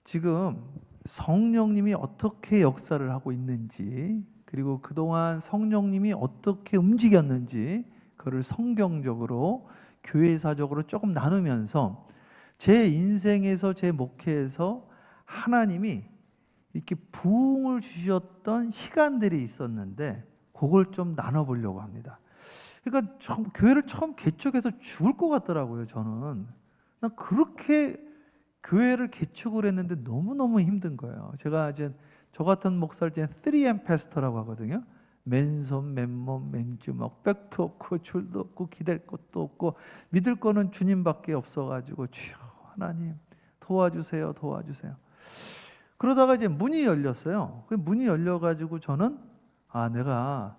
지금 성령님이 어떻게 역사를 하고 있는지, 그리고 그동안 성령님이 어떻게 움직였는지 그걸 성경적으로 교회사적으로 조금 나누면서 제 인생에서, 제 목회에서 하나님이 이렇게 부흥을 주셨던 시간들이 있었는데 그걸 좀 나눠보려고 합니다. 그러니까 교회를 처음 개척해서 죽을 것 같더라고요. 저는 그렇게 교회를 개척을 했는데 너무너무 힘든 거예요. 제가 이제 저 같은 목사를 이제 3M 패스터라고 하거든요. 맨손, 맨몸, 맨주먹, 백도 없고 줄도 없고 기댈 것도 없고 믿을 거는 주님밖에 없어가지고 주여 하나님 도와주세요, 도와주세요. 그러다가 이제 문이 열렸어요. 그 문이 열려가지고 저는 내가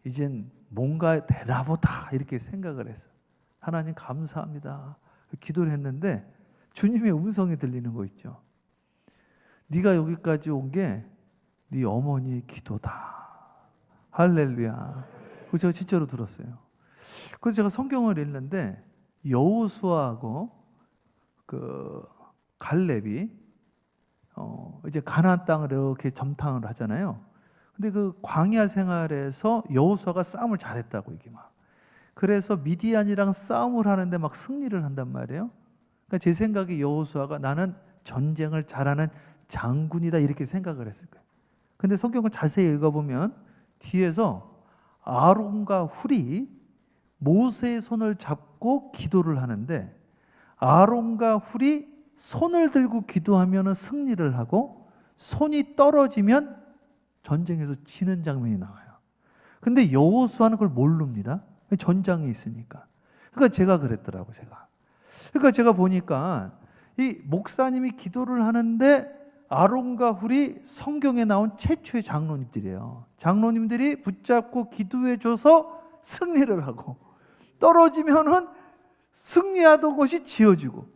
이젠 뭔가 되나 보다 이렇게 생각을 했어요. 하나님 감사합니다. 기도를 했는데 주님의 음성이 들리는 거 있죠. 네가 여기까지 온 게 네 어머니의 기도다. 할렐루야. 그거 제가 진짜로 들었어요. 그래서 제가 성경을 읽는데 여호수아하고 그 갈렙이 이제 가나안 땅을 이렇게 점탕을 하잖아요. 근데 그 광야 생활에서 여호수아가 싸움을 잘했다고 이게 막. 그래서 미디안이랑 싸움을 하는데 막 승리를 한단 말이에요. 그러니까 제 생각에 여호수아가 나는 전쟁을 잘하는 장군이다 이렇게 생각을 했을 거예요. 근데 성경을 자세히 읽어보면 뒤에서 아론과 훌이 모세의 손을 잡고 기도를 하는데 아론과 훌이 손을 들고 기도하면 승리를 하고 손이 떨어지면 전쟁에서 지는 장면이 나와요. 근데 여호수아는 그걸 모릅니다. 전장에 있으니까. 그러니까 제가 그랬더라고요. 그러니까 제가 보니까 이 목사님이 기도를 하는데 아론과 훌이 성경에 나온 최초의 장로님들이에요. 장로님들이 붙잡고 기도해줘서 승리를 하고 떨어지면은 승리하던 것이 지어지고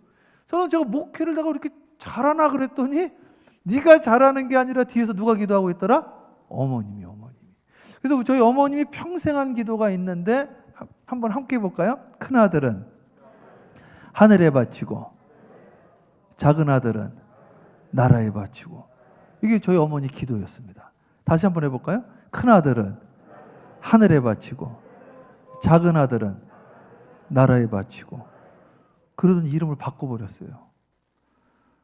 저는 제가 목회를 내가 이렇게 잘하나 그랬더니 네가 잘하는 게 아니라 뒤에서 누가 기도하고 있더라? 어머님이. 그래서 저희 어머님이 평생 한 기도가 있는데 한번 함께 해볼까요? 큰 아들은 하늘에 바치고 작은 아들은 나라에 바치고. 이게 저희 어머니 기도였습니다. 다시 한번 해볼까요? 큰 아들은 하늘에 바치고 작은 아들은 나라에 바치고. 그러더니 이름을 바꿔버렸어요.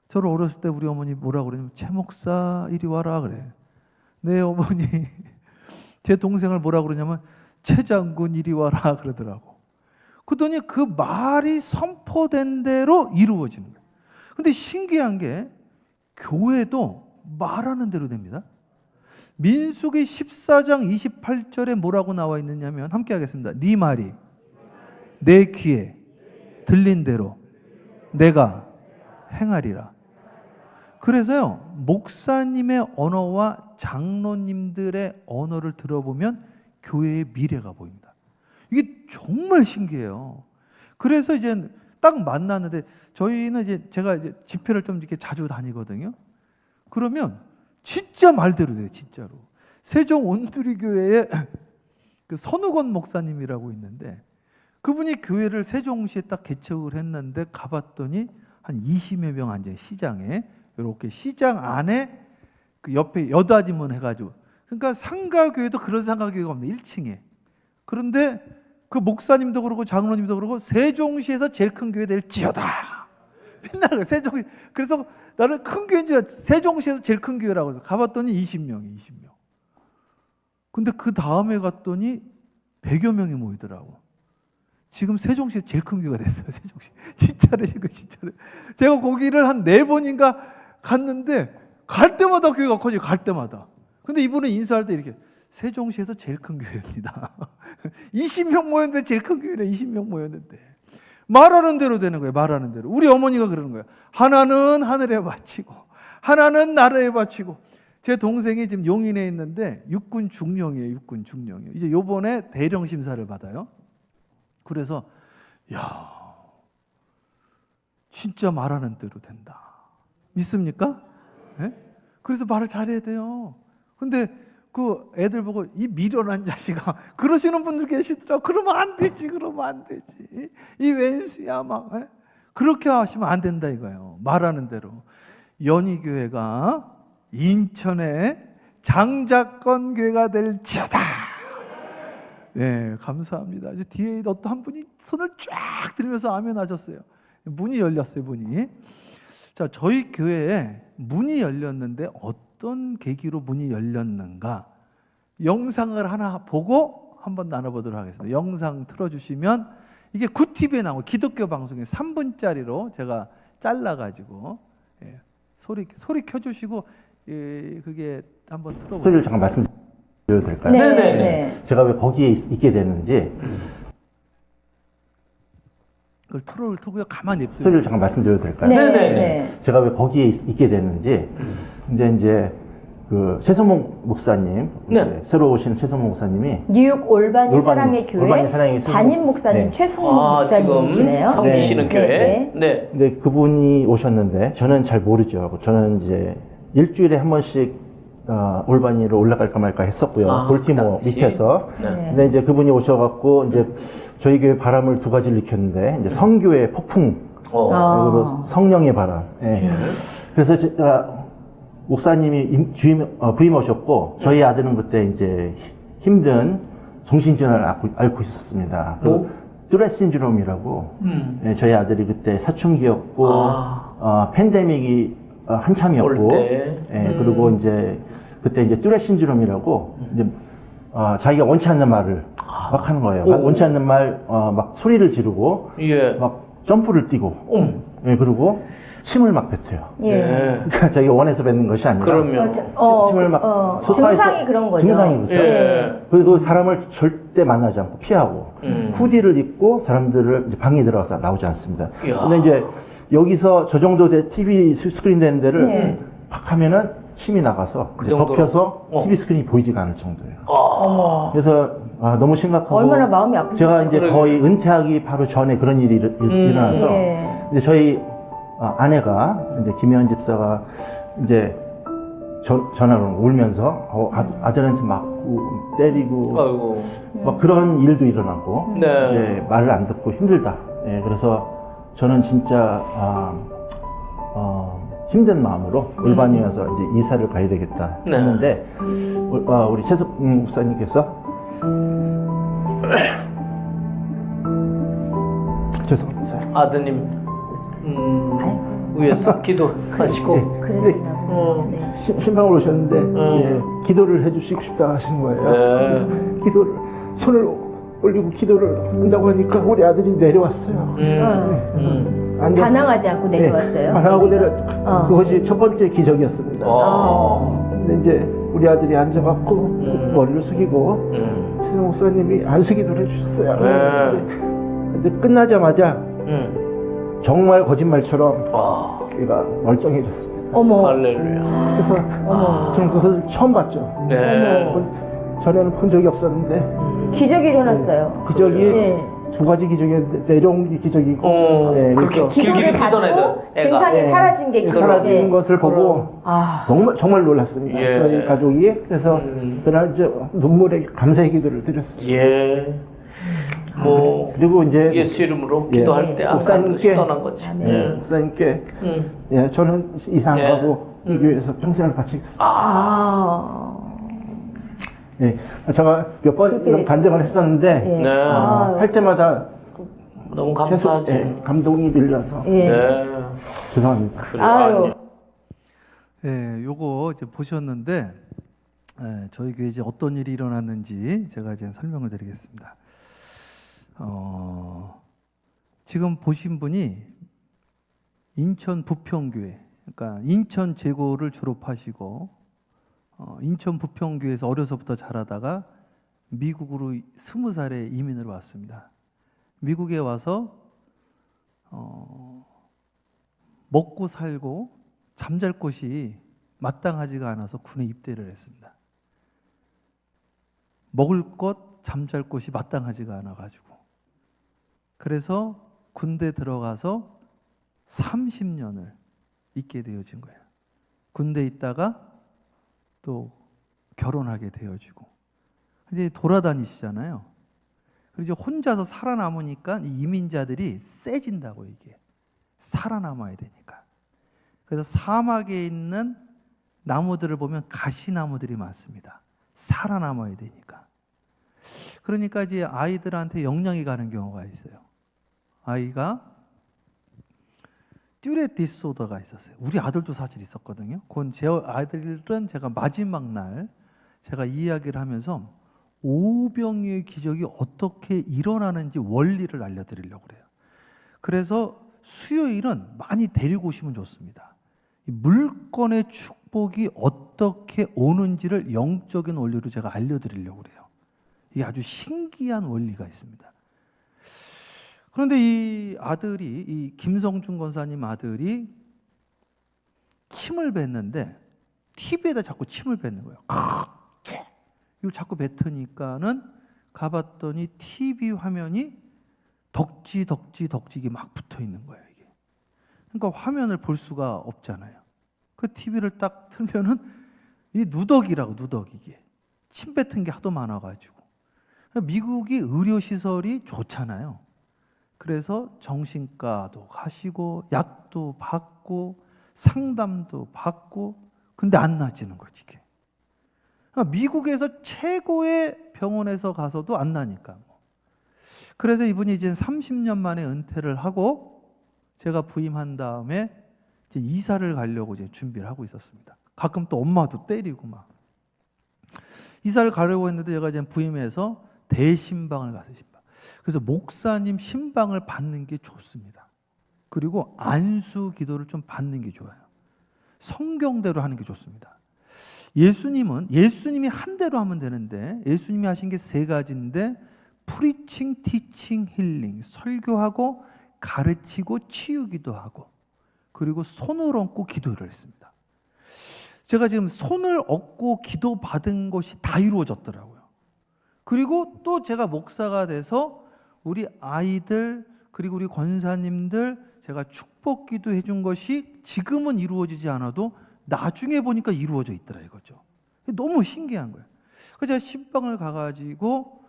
저를 어렸을 때 우리 어머니 뭐라고 그러냐면 최 목사 이리 와라 그래. 내 어머니 제 동생을 뭐라고 그러냐면 최 장군 이리 와라 그러더라고. 그러더니 그 말이 선포된 대로 이루어지는 거예요. 근데 신기한 게 교회도 말하는 대로 됩니다. 민수기 14장 28절에 뭐라고 나와 있느냐면 함께 하겠습니다. 네 말이 내 귀에 들린 대로 내가 행하리라. 그래서요, 목사님의 언어와 장로님들의 언어를 들어보면 교회의 미래가 보입니다. 이게 정말 신기해요. 그래서 이제 딱 만났는데 저희는 이제 제가 이제 집회를 좀 이렇게 자주 다니거든요. 그러면 진짜 말대로 돼요, 진짜로. 세종 온두리교회에 그 선우건 목사님이라고 있는데 그분이 교회를 세종시에 딱 개척을 했는데 가봤더니 한 20여 명 앉아요, 시장에. 이렇게 시장 안에 그 옆에 여다짐은 해가지고. 그러니까 상가교회도 그런 상가교회가 없네, 1층에. 그런데 그 목사님도 그러고 장로님도 그러고 세종시에서 제일 큰 교회 될지어다. 맨날 세종시. 그래서 나는 큰 교회인 줄 알았지. 세종시에서 제일 큰 교회라고 해서 가봤더니 20명. 근데 그 다음에 갔더니 100여 명이 모이더라고. 지금 세종시에서 제일 큰 교회가 됐어요. 세종시. 진짜래. 제가 거기를 한 4번인가 갔는데 갈 때마다 교회가 커지고 갈 때마다. 근데 이분은 인사할 때 이렇게 세종시에서 제일 큰 교회입니다. 20명 모였는데 제일 큰 교회네. 20명 모였는데. 말하는 대로 되는 거예요. 말하는 대로. 우리 어머니가 그러는 거예요. 하나는 하늘에 바치고 하나는 나라에 바치고. 제 동생이 지금 용인에 있는데 육군 중령이에요. 이제 요번에 대령 심사를 받아요. 그래서 야, 진짜 말하는 대로 된다. 믿습니까? 네? 그래서 말을 잘해야 돼요. 근데 그 애들 보고 이 미련한 자식아 그러시는 분들 계시더라고. 그러면 안 되지. 이 왼수야 막. 그렇게 하시면 안 된다 이거예요. 말하는 대로. 연희교회가 인천의 장자권 교회가 될지어다. 네, 감사합니다. 이제 뒤에 어떤 한 분이 손을 쫙 들면서 아멘 하셨어요. 문이 열렸어요, 문이. 자, 저희 교회에 문이 열렸는데 어떤 계기로 문이 열렸는가? 영상을 하나 보고 한번 나눠보도록 하겠습니다. 영상 틀어주시면 이게 굿TV에 나오고 기독교 방송에 3분짜리로 제가 잘라가지고 소리 켜주시고 그게 한번 틀어보세요. 스토리를 잠깐 말씀드려도 될까요? 네. 제가 왜 거기에 있게 되는지 그걸 틀고요. 가만히 냅둬요. 스토리를 잠깐 말씀드려도 될까요? 네. 제가 왜 거기에 있게 되는지 이제 그 최성목 목사님, 이제 새로 오신 최성목 목사님이 뉴욕 올바니 사랑의 교회 올바니 사랑의 담임 목사님 네. 최성목 목사님이시네요. 지금 섬기시는 교회. 네. 근데 그분이 오셨는데 저는 잘 모르죠. 저는 이제 일주일에 한 번씩 올바니로 올라갈까 말까 했었고요. 볼티모 밑에서. 네. 근데 이제 그분이 오셔갖고 이제 저희 교회 바람을 두 가지를 일으켰는데 이제 선교의 폭풍, 그리고 성령의 바람. 예. 그래서 목사님이 부임 오셨고 저희 아들은 그때 이제 힘든 정신질환을 앓고 있었습니다. 그 뚜렛 신드롬이라고. 예, 저희 아들이 그때 사춘기였고 팬데믹이 한참이었고, 예, 그리고 이제 그때 이제 뚜렛 신드롬이라고 이제 자기가 원치 않는 말을 막 하는 거예요. 원치 않는 말 막 소리를 지르고 막 점프를 뛰고, 예, 그리고 침을 막 뱉어요. 그러니까 자기가 원해서 뱉는 것이 아니라 그러면 침을 막 증상이 그런 거죠. 증상이 그렇죠. 그리고 사람을 절대 만나지 않고 피하고 후디를 입고 사람들을 이제 방에 들어가서 나오지 않습니다. 근데 이제 여기서 저 정도 TV 스크린 되는 데를 팍 하면은 침이 나가서 덮여서 TV 스크린이 보이지가 않을 정도예요. 그래서 너무 심각하고 얼마나 마음이 아프죠. 제가 이제 거의 은퇴하기 바로 전에 그런 일이 일어나서 이제 저희 아내가 이제 김혜원 집사가 이제 전화로 울면서 아들한테 맞고 때리고 막 그런 일도 일어나고 이제 말을 안 듣고 힘들다. 예, 그래서 저는 진짜 힘든 마음으로 올바니에 와서 이제 이사를 가야 되겠다 했는데 우리 최석 목사님께서 죄송합니다. 아드님 위해서 기도하시고 그러시나 보네요. 네. 신방을 오셨는데 예, 기도를 해주시고 싶다 하시는 거예요. 그래서 기도를 손을 올리고 기도를 한다고 하니까 우리 아들이 내려왔어요. 앉아서, 반항하지 않고 내려왔어요. 반항하고 그것이 첫 번째 기적이었습니다. 근데 이제 우리 아들이 앉아갖고 머리를 숙이고 신 목사님이 안수기도를 해주셨어요. 근데 끝나자마자 정말 거짓말처럼 얘가 멀쩡해졌습니다. 어머. 할렐루야. 그래서 저는 그것을 처음 봤죠. 전에는 본 적이 없었는데 기적이 일어났어요. 기적이 두 가지 기적이었는데 내려온 게 기적이고 그렇게 길게 뛰던 애들 증상이 사라진 게 사라지는 것을 보고 정말 놀랐습니다. 저희 가족이. 그래서 그날 이제 눈물에 감사의 기도를 드렸어요. 그리고 이제 예수 이름으로 기도할 때 목사님께 떠난 거지. 목사님께 저는 이상 가고 이 교회에서 평생을 바치겠습니다. 제가 몇 번 이런 간증을 했었는데 할 때마다 너무 감사하지. 감동이 밀려서 죄송합니다. 아유. 요거 이제 보셨는데 저희 교회에 이제 어떤 일이 일어났는지 제가 이제 설명을 드리겠습니다. 지금 보신 분이 인천 부평교회, 그러니까 인천 제고를 졸업하시고 인천 부평교회에서 어려서부터 자라다가 미국으로 20살에 이민을 왔습니다. 미국에 와서 먹고 살고 잠잘 곳이 마땅하지가 않아서 군에 입대를 했습니다. 먹을 것, 잠잘 곳이 마땅하지가 않아가지고 그래서 군대 들어가서 30년을 있게 되어진 거예요. 군대 있다가 또 결혼하게 되어지고 이제 돌아다니시잖아요. 그리고 이제 혼자서 살아남으니까 이 이민자들이 세진다고 이게 살아남아야 되니까. 그래서 사막에 있는 나무들을 보면 가시나무들이 많습니다. 살아남아야 되니까. 그러니까 이제 아이들한테 영향이 가는 경우가 있어요. 아이가 듀렛 디스오더가 있었어요. 우리 아들도 사실 있었거든요. 그건 제 아들은 제가 마지막 날 제가 이야기를 하면서 오병이의 기적이 어떻게 일어나는지 원리를 알려드리려고 그래요. 그래서 수요일은 많이 데리고 오시면 좋습니다. 이 물건의 축복이 어떻게 오는지를 영적인 원리로 제가 알려드리려고 그래요. 이게 아주 신기한 원리가 있습니다. 그런데 이 아들이, 이 김성준 권사님 아들이 침을 뱉는데 TV에다 자꾸 침을 뱉는 거예요. 이걸 자꾸 뱉으니까는 가봤더니 TV 화면이 덕지게 막 붙어 있는 거예요, 이게. 그러니까 화면을 볼 수가 없잖아요. 그 TV를 딱 틀면은 이 누더기라고, 누더기 이게. 침 뱉은 게 하도 많아가지고. 미국이 의료시설이 좋잖아요. 그래서 정신과도 가시고, 약도 받고, 상담도 받고, 근데 안 나아지는 거지, 이게. 미국에서 최고의 병원에서 가서도 안 나니까. 그래서 이분이 이제 30년 만에 은퇴를 하고 제가 부임한 다음에 이제 이사를 가려고 이제 준비를 하고 있었습니다. 가끔 또 엄마도 때리고 막. 이사를 가려고 했는데 제가 이제 부임해서 대신방을 가서 신방. 그래서 목사님 신방을 받는 게 좋습니다. 그리고 안수 기도를 좀 받는 게 좋아요. 성경대로 하는 게 좋습니다. 예수님이 한 대로 하면 되는데 예수님이 하신 게 세 가지인데 프리칭, 티칭, 힐링, 설교하고 가르치고 치유기도 하고 그리고 손을 얹고 기도를 했습니다. 제가 지금 손을 얹고 기도 받은 것이 다 이루어졌더라고요. 그리고 또 제가 목사가 돼서 우리 아이들 그리고 우리 권사님들 제가 축복 기도해 준 것이 지금은 이루어지지 않아도 나중에 보니까 이루어져 있더라 이거죠. 너무 신기한 거예요. 그래서 제가 신방을 가가지고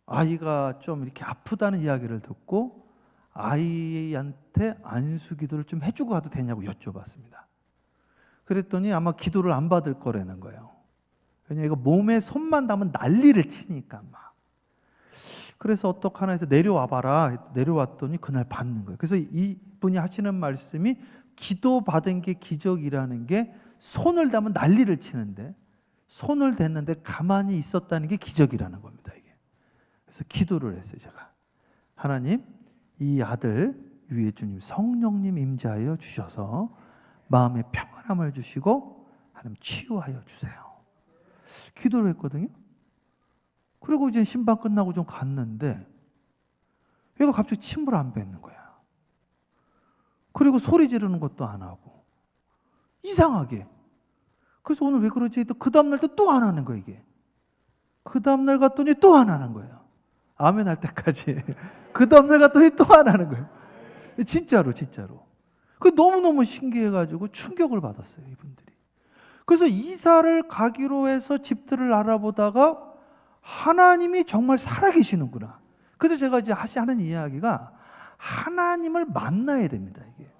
아이가 좀 이렇게 아프다는 이야기를 듣고 아이한테 안수 기도를 좀 해주고 가도 되냐고 여쭤봤습니다. 그랬더니 아마 기도를 안 받을 거라는 거예요. 왜냐면 이거 몸에 손만 닿으면 난리를 치니까 막. 그래서 어떡하나 해서 내려와봐라. 내려왔더니 그날 받는 거예요. 그래서 이분이 하시는 말씀이 기도 받은 게 기적이라는 게 손을 닿으면 난리를 치는데 손을 댔는데 가만히 있었다는 게 기적이라는 겁니다. 이게. 그래서 기도를 했어요. 제가. 하나님, 이 아들 위에 주님 성령님 임재하여 주셔서 마음에 평안함을 주시고 하나님 치유하여 주세요. 기도를 했거든요. 그리고 이제 신방 끝나고 좀 갔는데 얘가 갑자기 침을 안 뱉는 거야. 그리고 소리 지르는 것도 안 하고 이상하게. 그래서 오늘 왜 그러지? 또 그 다음날 또 안 하는 거야 이게. 그 다음날 갔더니 또 안 하는 거예요. 아멘 할 때까지. 그 다음날 갔더니 또 안 하는 거예요. 진짜로. 그 너무너무 신기해가지고 충격을 받았어요 이분들이. 그래서 이사를 가기로 해서 집들을 알아보다가 하나님이 정말 살아계시는구나. 그래서 제가 이제 하는 이야기가 하나님을 만나야 됩니다. 이게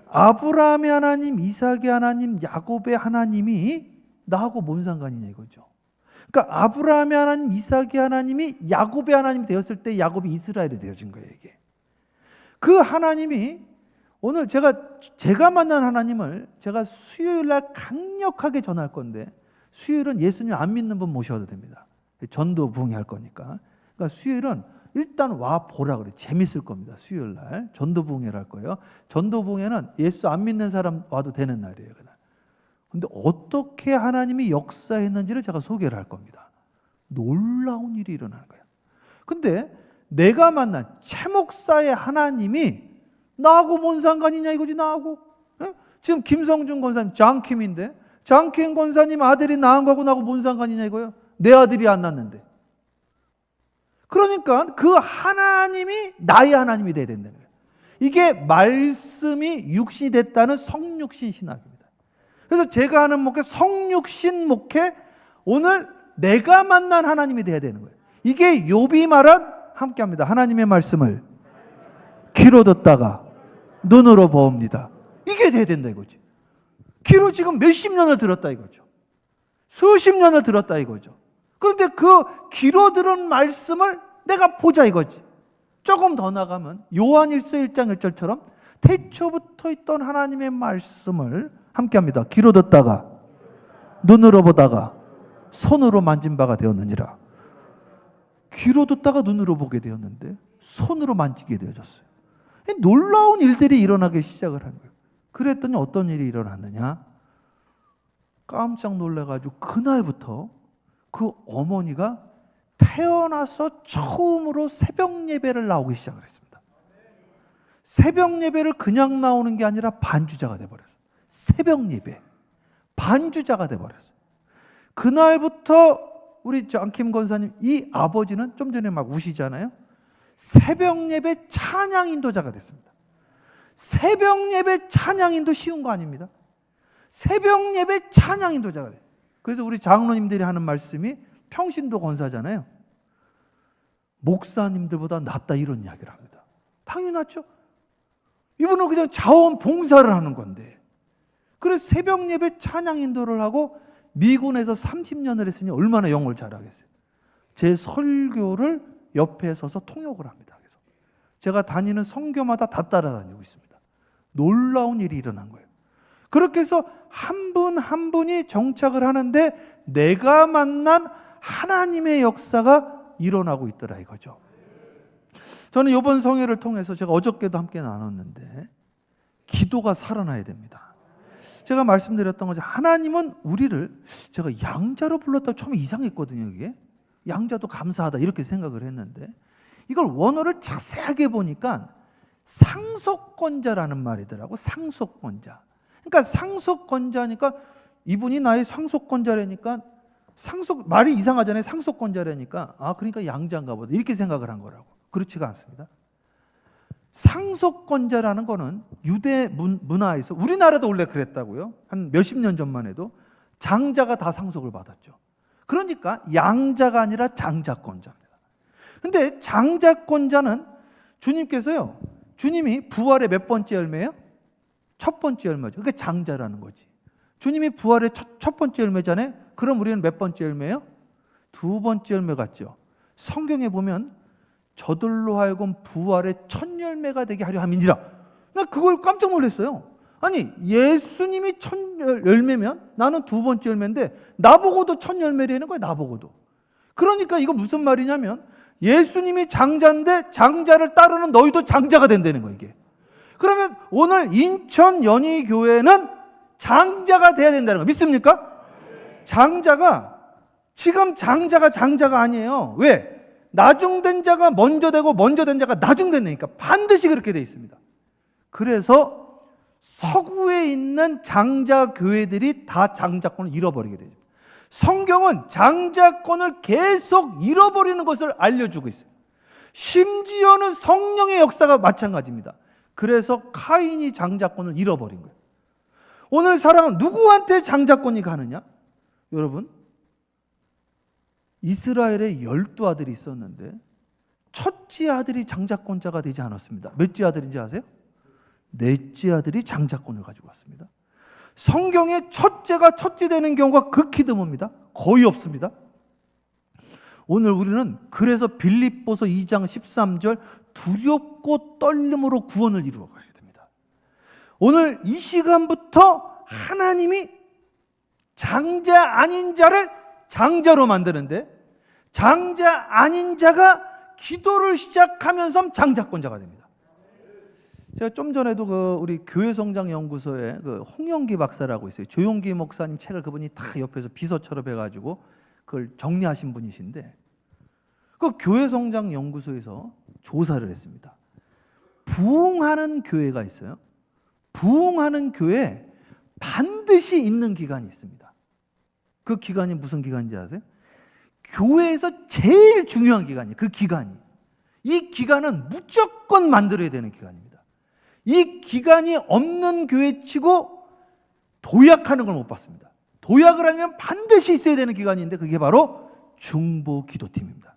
아브라함의 하나님, 이삭의 하나님, 야곱의 하나님이 나하고 뭔 상관이냐 이거죠. 그러니까 아브라함의 하나님, 이삭의 하나님이 야곱의 하나님이 되었을 때 야곱이 이스라엘이 되어진 거예요. 이게 그 하나님이 오늘 제가 만난 하나님을 제가 수요일 날 강력하게 전할 건데 수요일은 예수님 안 믿는 분 모셔도 됩니다. 전도 부흥회 할 거니까. 그러니까 수요일은 일단 와 보라 그래. 재밌을 겁니다. 수요일 날 전도 부흥회를 할 거예요. 전도 부흥회는 예수 안 믿는 사람 와도 되는 날이에요. 그날. 근데 어떻게 하나님이 역사했는지를 제가 소개를 할 겁니다. 놀라운 일이 일어나는 거예요. 근데 내가 만난 최 목사의 하나님이 나하고 뭔 상관이냐 이거지 나하고. 예? 지금 김성준 권사님 장킴인데 장킴 권사님 아들이 낳은 거하고 나하고 뭔 상관이냐 이거예요. 내 아들이 안 낳는데. 그러니까 그 하나님이 나의 하나님이 돼야 된다는 거예요. 이게 말씀이 육신이 됐다는 성육신 신학입니다. 그래서 제가 하는 목회 성육신 목회 오늘 내가 만난 하나님이 돼야 되는 거예요. 이게 욥이 말한 함께합니다. 하나님의 말씀을 귀로 듣다가 눈으로 보옵니다. 이게 돼야 된다 이거지. 기로 지금 몇십 년을 들었다 이거죠. 수십 년을 들었다 이거죠. 그런데 그 기로 들은 말씀을 내가 보자 이거지. 조금 더 나가면 요한일서 1장 1절처럼 태초부터 있던 하나님의 말씀을 함께합니다. 귀로 듣다가 눈으로 보다가 손으로 만진 바가 되었느니라. 귀로 듣다가 눈으로 보게 되었는데 손으로 만지게 되어졌어요. 놀라운 일들이 일어나기 시작을 한 거예요. 그랬더니 어떤 일이 일어났느냐? 깜짝 놀라가지고 그날부터 그 어머니가 태어나서 처음으로 새벽 예배를 나오기 시작을 했습니다. 새벽 예배를 그냥 나오는 게 아니라 반주자가 돼버렸어요. 새벽 예배 반주자가 돼버렸어요. 그날부터 우리 안킴 권사님, 이 아버지는 좀 전에 막 우시잖아요. 새벽 예배 찬양 인도자가 됐습니다. 새벽 예배 찬양 인도 쉬운 거 아닙니다. 새벽 예배 찬양 인도자가 돼요. 그래서 우리 장로님들이 하는 말씀이 평신도 권사잖아요. 목사님들보다 낫다 이런 이야기를 합니다. 당연하죠. 이분은 그냥 자원봉사를 하는 건데. 그래서 새벽 예배 찬양 인도를 하고 미군에서 30년을 했으니 얼마나 영어를 잘하겠어요. 제 설교를 옆에 서서 통역을 합니다. 그래서 제가 다니는 선교마다 다 따라다니고 있습니다. 놀라운 일이 일어난 거예요. 그렇게 해서 한 분 한 분이 정착을 하는데 내가 만난 하나님의 역사가 일어나고 있더라 이거죠. 저는 이번 성회를 통해서 제가 어저께도 함께 나눴는데 기도가 살아나야 됩니다. 제가 말씀드렸던 거죠. 하나님은 우리를, 제가 양자로 불렀다고 처음에 이상했거든요. 이게 양자도 감사하다 이렇게 생각을 했는데 이걸 원어를 자세하게 보니까 상속권자라는 말이더라고. 상속권자. 그러니까 상속권자니까 이분이 나의 상속권자라니까 말이 이상하잖아요. 상속권자라니까 그러니까 양자인가 보다 이렇게 생각을 한 거라고. 그렇지가 않습니다. 상속권자라는 거는 유대 문화에서, 우리나라도 원래 그랬다고요. 한 몇십 년 전만 해도 장자가 다 상속을 받았죠. 그러니까 양자가 아니라 장자권자입니다. 근데 장자권자는 주님께서요, 주님이 부활의 몇 번째 열매예요? 첫 번째 열매죠. 그게 장자라는 거지. 주님이 부활의 첫 번째 열매잖아요. 그럼 우리는 몇 번째 열매예요? 두 번째 열매 같죠. 성경에 보면 저들로 하여금 부활의 첫 열매가 되게 하려 함이니라. 나 그걸 깜짝 놀랐어요. 아니 예수님이 첫 열매면 나는 두 번째 열매인데 나보고도 첫 열매라는 거예요. 나보고도. 그러니까 이거 무슨 말이냐면 예수님이 장자인데 장자를 따르는 너희도 장자가 된다는 거예요. 이게. 그러면 오늘 인천 연희교회는 장자가 돼야 된다는 거 믿습니까? 장자가, 지금 장자가 아니에요. 왜? 나중된 자가 먼저 되고 먼저 된 자가 나중된다니까. 반드시 그렇게 돼 있습니다. 그래서 서구에 있는 장자 교회들이 다 장자권을 잃어버리게 되죠. 성경은 장자권을 계속 잃어버리는 것을 알려주고 있어요. 심지어는 성령의 역사가 마찬가지입니다. 그래서 카인이 장자권을 잃어버린 거예요. 오늘 사랑은 누구한테 장자권이 가느냐? 여러분, 이스라엘에 12아들이 있었는데 첫째 아들이 장자권자가 되지 않았습니다. 몇째 아들인지 아세요? 넷째 아들이 장자권을 가지고 왔습니다. 성경에 첫째가 첫째 되는 경우가 극히 드뭅니다. 거의 없습니다. 오늘 우리는 그래서 빌립보서 2장 13절 두렵고 떨림으로 구원을 이루어 가야 됩니다. 오늘 이 시간부터 하나님이 장자 아닌 자를 장자로 만드는데 장자 아닌 자가 기도를 시작하면서 장자권자가 됩니다. 제가 좀 전에도 우리 교회성장연구소에 홍영기 박사라고 있어요. 조용기 목사님 책을 그분이 다 옆에서 비서처럼 해가지고 그걸 정리하신 분이신데 그 교회성장연구소에서 조사를 했습니다. 부흥하는 교회가 있어요. 부흥하는 교회에 반드시 있는 기간이 있습니다. 그 기간이 무슨 기간인지 아세요? 교회에서 제일 중요한 기간이에요. 그 기간이. 이 기간은 무조건 만들어야 되는 기간입니다. 이 기간이 없는 교회치고 도약하는 걸 못 봤습니다. 도약을 하려면 반드시 있어야 되는 기간이 있는데 그게 바로 중보기도팀입니다.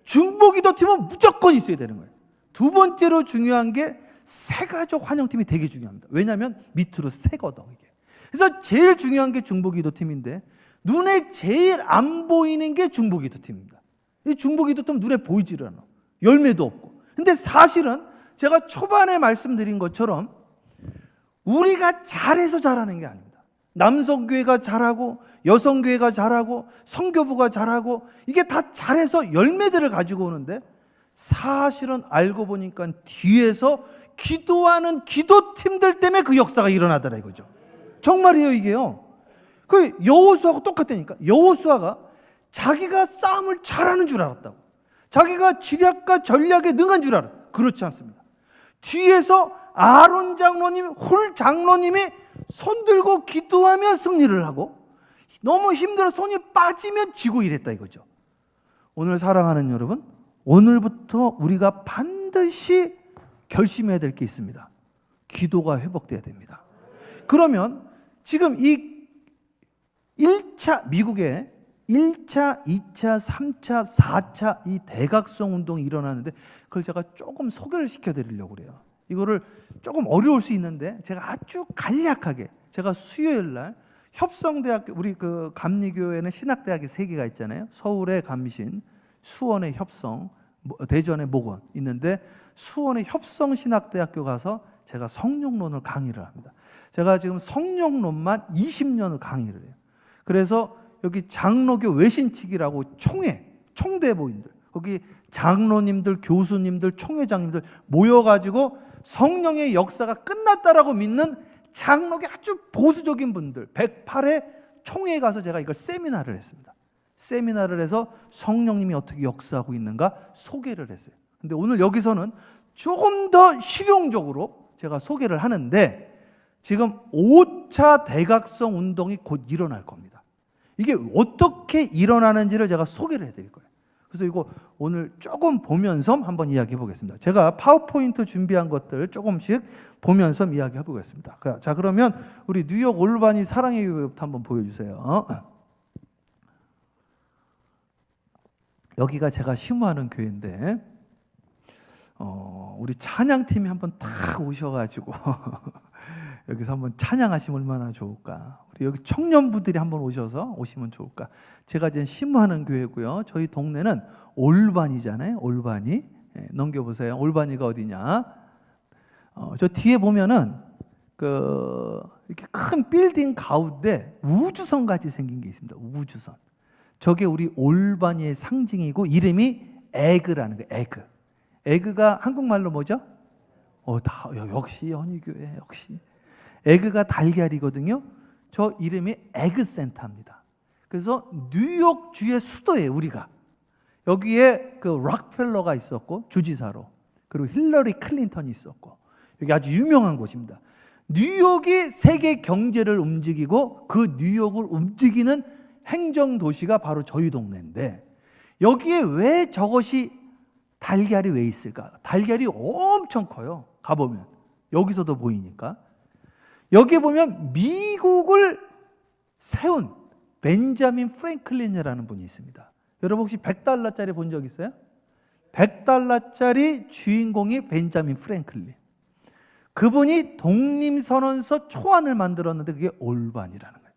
중보기도팀은 무조건 있어야 되는 거예요. 두 번째로 중요한 게 새가족 환영팀이 되게 중요합니다. 왜냐하면 밑으로 새거든 이게. 그래서 제일 중요한 게 중보기도팀인데 눈에 제일 안 보이는 게 중보기도팀입니다. 이 중보기도팀 눈에 보이지를 않아. 열매도 없고. 근데 사실은 제가 초반에 말씀드린 것처럼 우리가 잘해서 잘하는 게 아닙니다. 남성교회가 잘하고 여성교회가 잘하고 성교부가 잘하고 이게 다 잘해서 열매들을 가지고 오는데 사실은 알고 보니까 뒤에서 기도하는 기도팀들 때문에 그 역사가 일어나더라 이거죠. 정말이에요 이게요. 그 여호수아하고 똑같다니까. 여호수아가 자기가 싸움을 잘하는 줄 알았다고. 자기가 지략과 전략에 능한 줄 알았다. 그렇지 않습니다. 뒤에서 아론 장로님, 훌 장로님이 손 들고 기도하며 승리를 하고 너무 힘들어 손이 빠지면 지고 이랬다 이거죠. 오늘 사랑하는 여러분, 오늘부터 우리가 반드시 결심해야 될 게 있습니다. 기도가 회복돼야 됩니다. 그러면 지금 이 1차 미국에 1차, 2차, 3차, 4차 이 대각성 운동이 일어나는데 그걸 제가 조금 소개를 시켜드리려고 그래요. 이거를 조금 어려울 수 있는데 제가 아주 간략하게 제가 수요일 날 협성대학교 우리 그 감리교회는 신학대학이 3개가 있잖아요. 서울의 감신, 수원의 협성, 대전의 목원 있는데 수원의 협성신학대학교 가서 제가 성령론을 강의를 합니다. 제가 지금 성령론만 20년을 강의를 해요. 그래서 여기 장로교 외신칙이라고 총대모인들 거기 장로님들, 교수님들, 총회장님들 모여가지고 성령의 역사가 끝났다라고 믿는 장로교 아주 보수적인 분들 108회 총회에 가서 제가 이걸 세미나를 했습니다. 세미나를 해서 성령님이 어떻게 역사하고 있는가 소개를 했어요. 근데 오늘 여기서는 조금 더 실용적으로 제가 소개를 하는데 지금 5차 대각성 운동이 곧 일어날 겁니다. 이게 어떻게 일어나는지를 제가 소개를 해드릴 거예요. 그래서 이거 오늘 조금 보면서 한번 이야기해 보겠습니다. 제가 파워포인트 준비한 것들 조금씩 보면서 이야기해 보겠습니다. 자, 그러면 우리 뉴욕 올바니 사랑의 교회부터 한번 보여주세요. 여기가 제가 심호하는 교회인데 우리 찬양팀이 한번 탁 오셔가지고 여기서 한번 찬양하시면 얼마나 좋을까. 우리 여기 청년부들이 한번 오시면 좋을까. 제가 지금 심호하는 교회고요. 저희 동네는 올바니잖아요. 올바니. 넘겨보세요. 올바니가 어디냐. 저 뒤에 보면은 이렇게 큰 빌딩 가운데 우주선 같이 생긴 게 있습니다. 우주선. 저게 우리 올바니의 상징이고 이름이 에그라는 거예요. 에그. 에그가 한국말로 뭐죠? 역시 연희교회 역시. 에그가 달걀이거든요. 저 이름이 에그센터입니다. 그래서 뉴욕주의 수도예요, 우리가. 여기에 그 록펠러가 있었고 주지사로. 그리고 힐러리 클린턴이 있었고. 여기 아주 유명한 곳입니다. 뉴욕이 세계 경제를 움직이고 그 뉴욕을 움직이는 행정도시가 바로 저희 동네인데 여기에 왜 저것이 달걀이 왜 있을까? 달걀이 엄청 커요. 가보면 여기서도 보이니까. 여기 보면 미국을 세운 벤자민 프랭클린이라는 분이 있습니다. 여러분 혹시 $100짜리 본 적 있어요? $100짜리 주인공이 벤자민 프랭클린. 그분이 독립선언서 초안을 만들었는데 그게 올반이라는 거예요.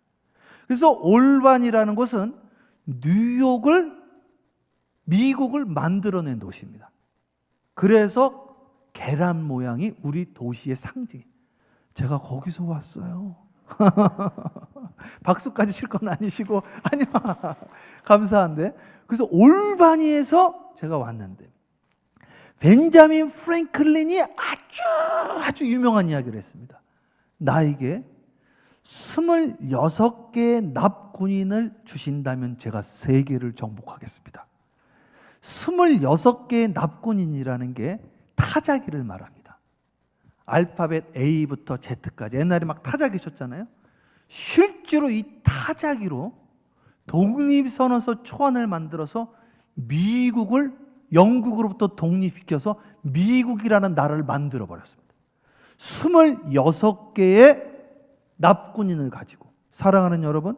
그래서 올반이라는 곳은 미국을 만들어낸 도시입니다. 그래서 계란 모양이 우리 도시의 상징. 제가 거기서 왔어요. 박수까지 칠 건 아니시고 아니요. 감사한데. 그래서 올바니에서 제가 왔는데 벤자민 프랭클린이 아주 유명한 이야기를 했습니다. 나에게 26개의 납군인을 주신다면 제가 세계를 정복하겠습니다. 26개의 납군인이라는 게 타자기를 말합니다. 알파벳 A부터 Z까지. 옛날에 막 타자기 쳤잖아요. 실제로 이 타자기로 독립선언서 초안을 만들어서 미국을 영국으로부터 독립시켜서 미국이라는 나라를 만들어 버렸습니다. 26개의 납군인을 가지고. 사랑하는 여러분,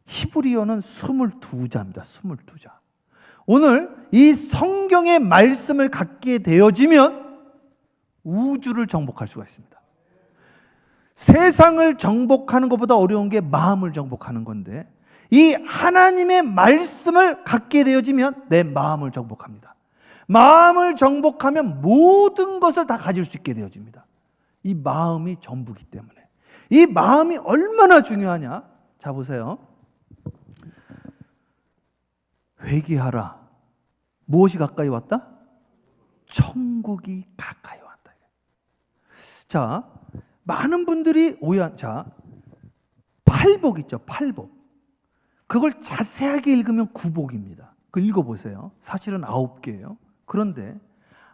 히브리어는 22자입니다. 22자. 오늘 이 성경의 말씀을 갖게 되어지면 우주를 정복할 수가 있습니다. 세상을 정복하는 것보다 어려운 게 마음을 정복하는 건데, 이 하나님의 말씀을 갖게 되어지면 내 마음을 정복합니다. 마음을 정복하면 모든 것을 다 가질 수 있게 되어집니다. 이 마음이 전부기 때문에. 이 마음이 얼마나 중요하냐? 자, 보세요. 회개하라. 무엇이 가까이 왔다? 천국이 가까이 왔다. 자, 많은 분들이 오해한, 자, 팔복 있죠, 팔복. 그걸 자세하게 읽으면 구복입니다. 그걸 읽어보세요. 사실은 9개예요. 그런데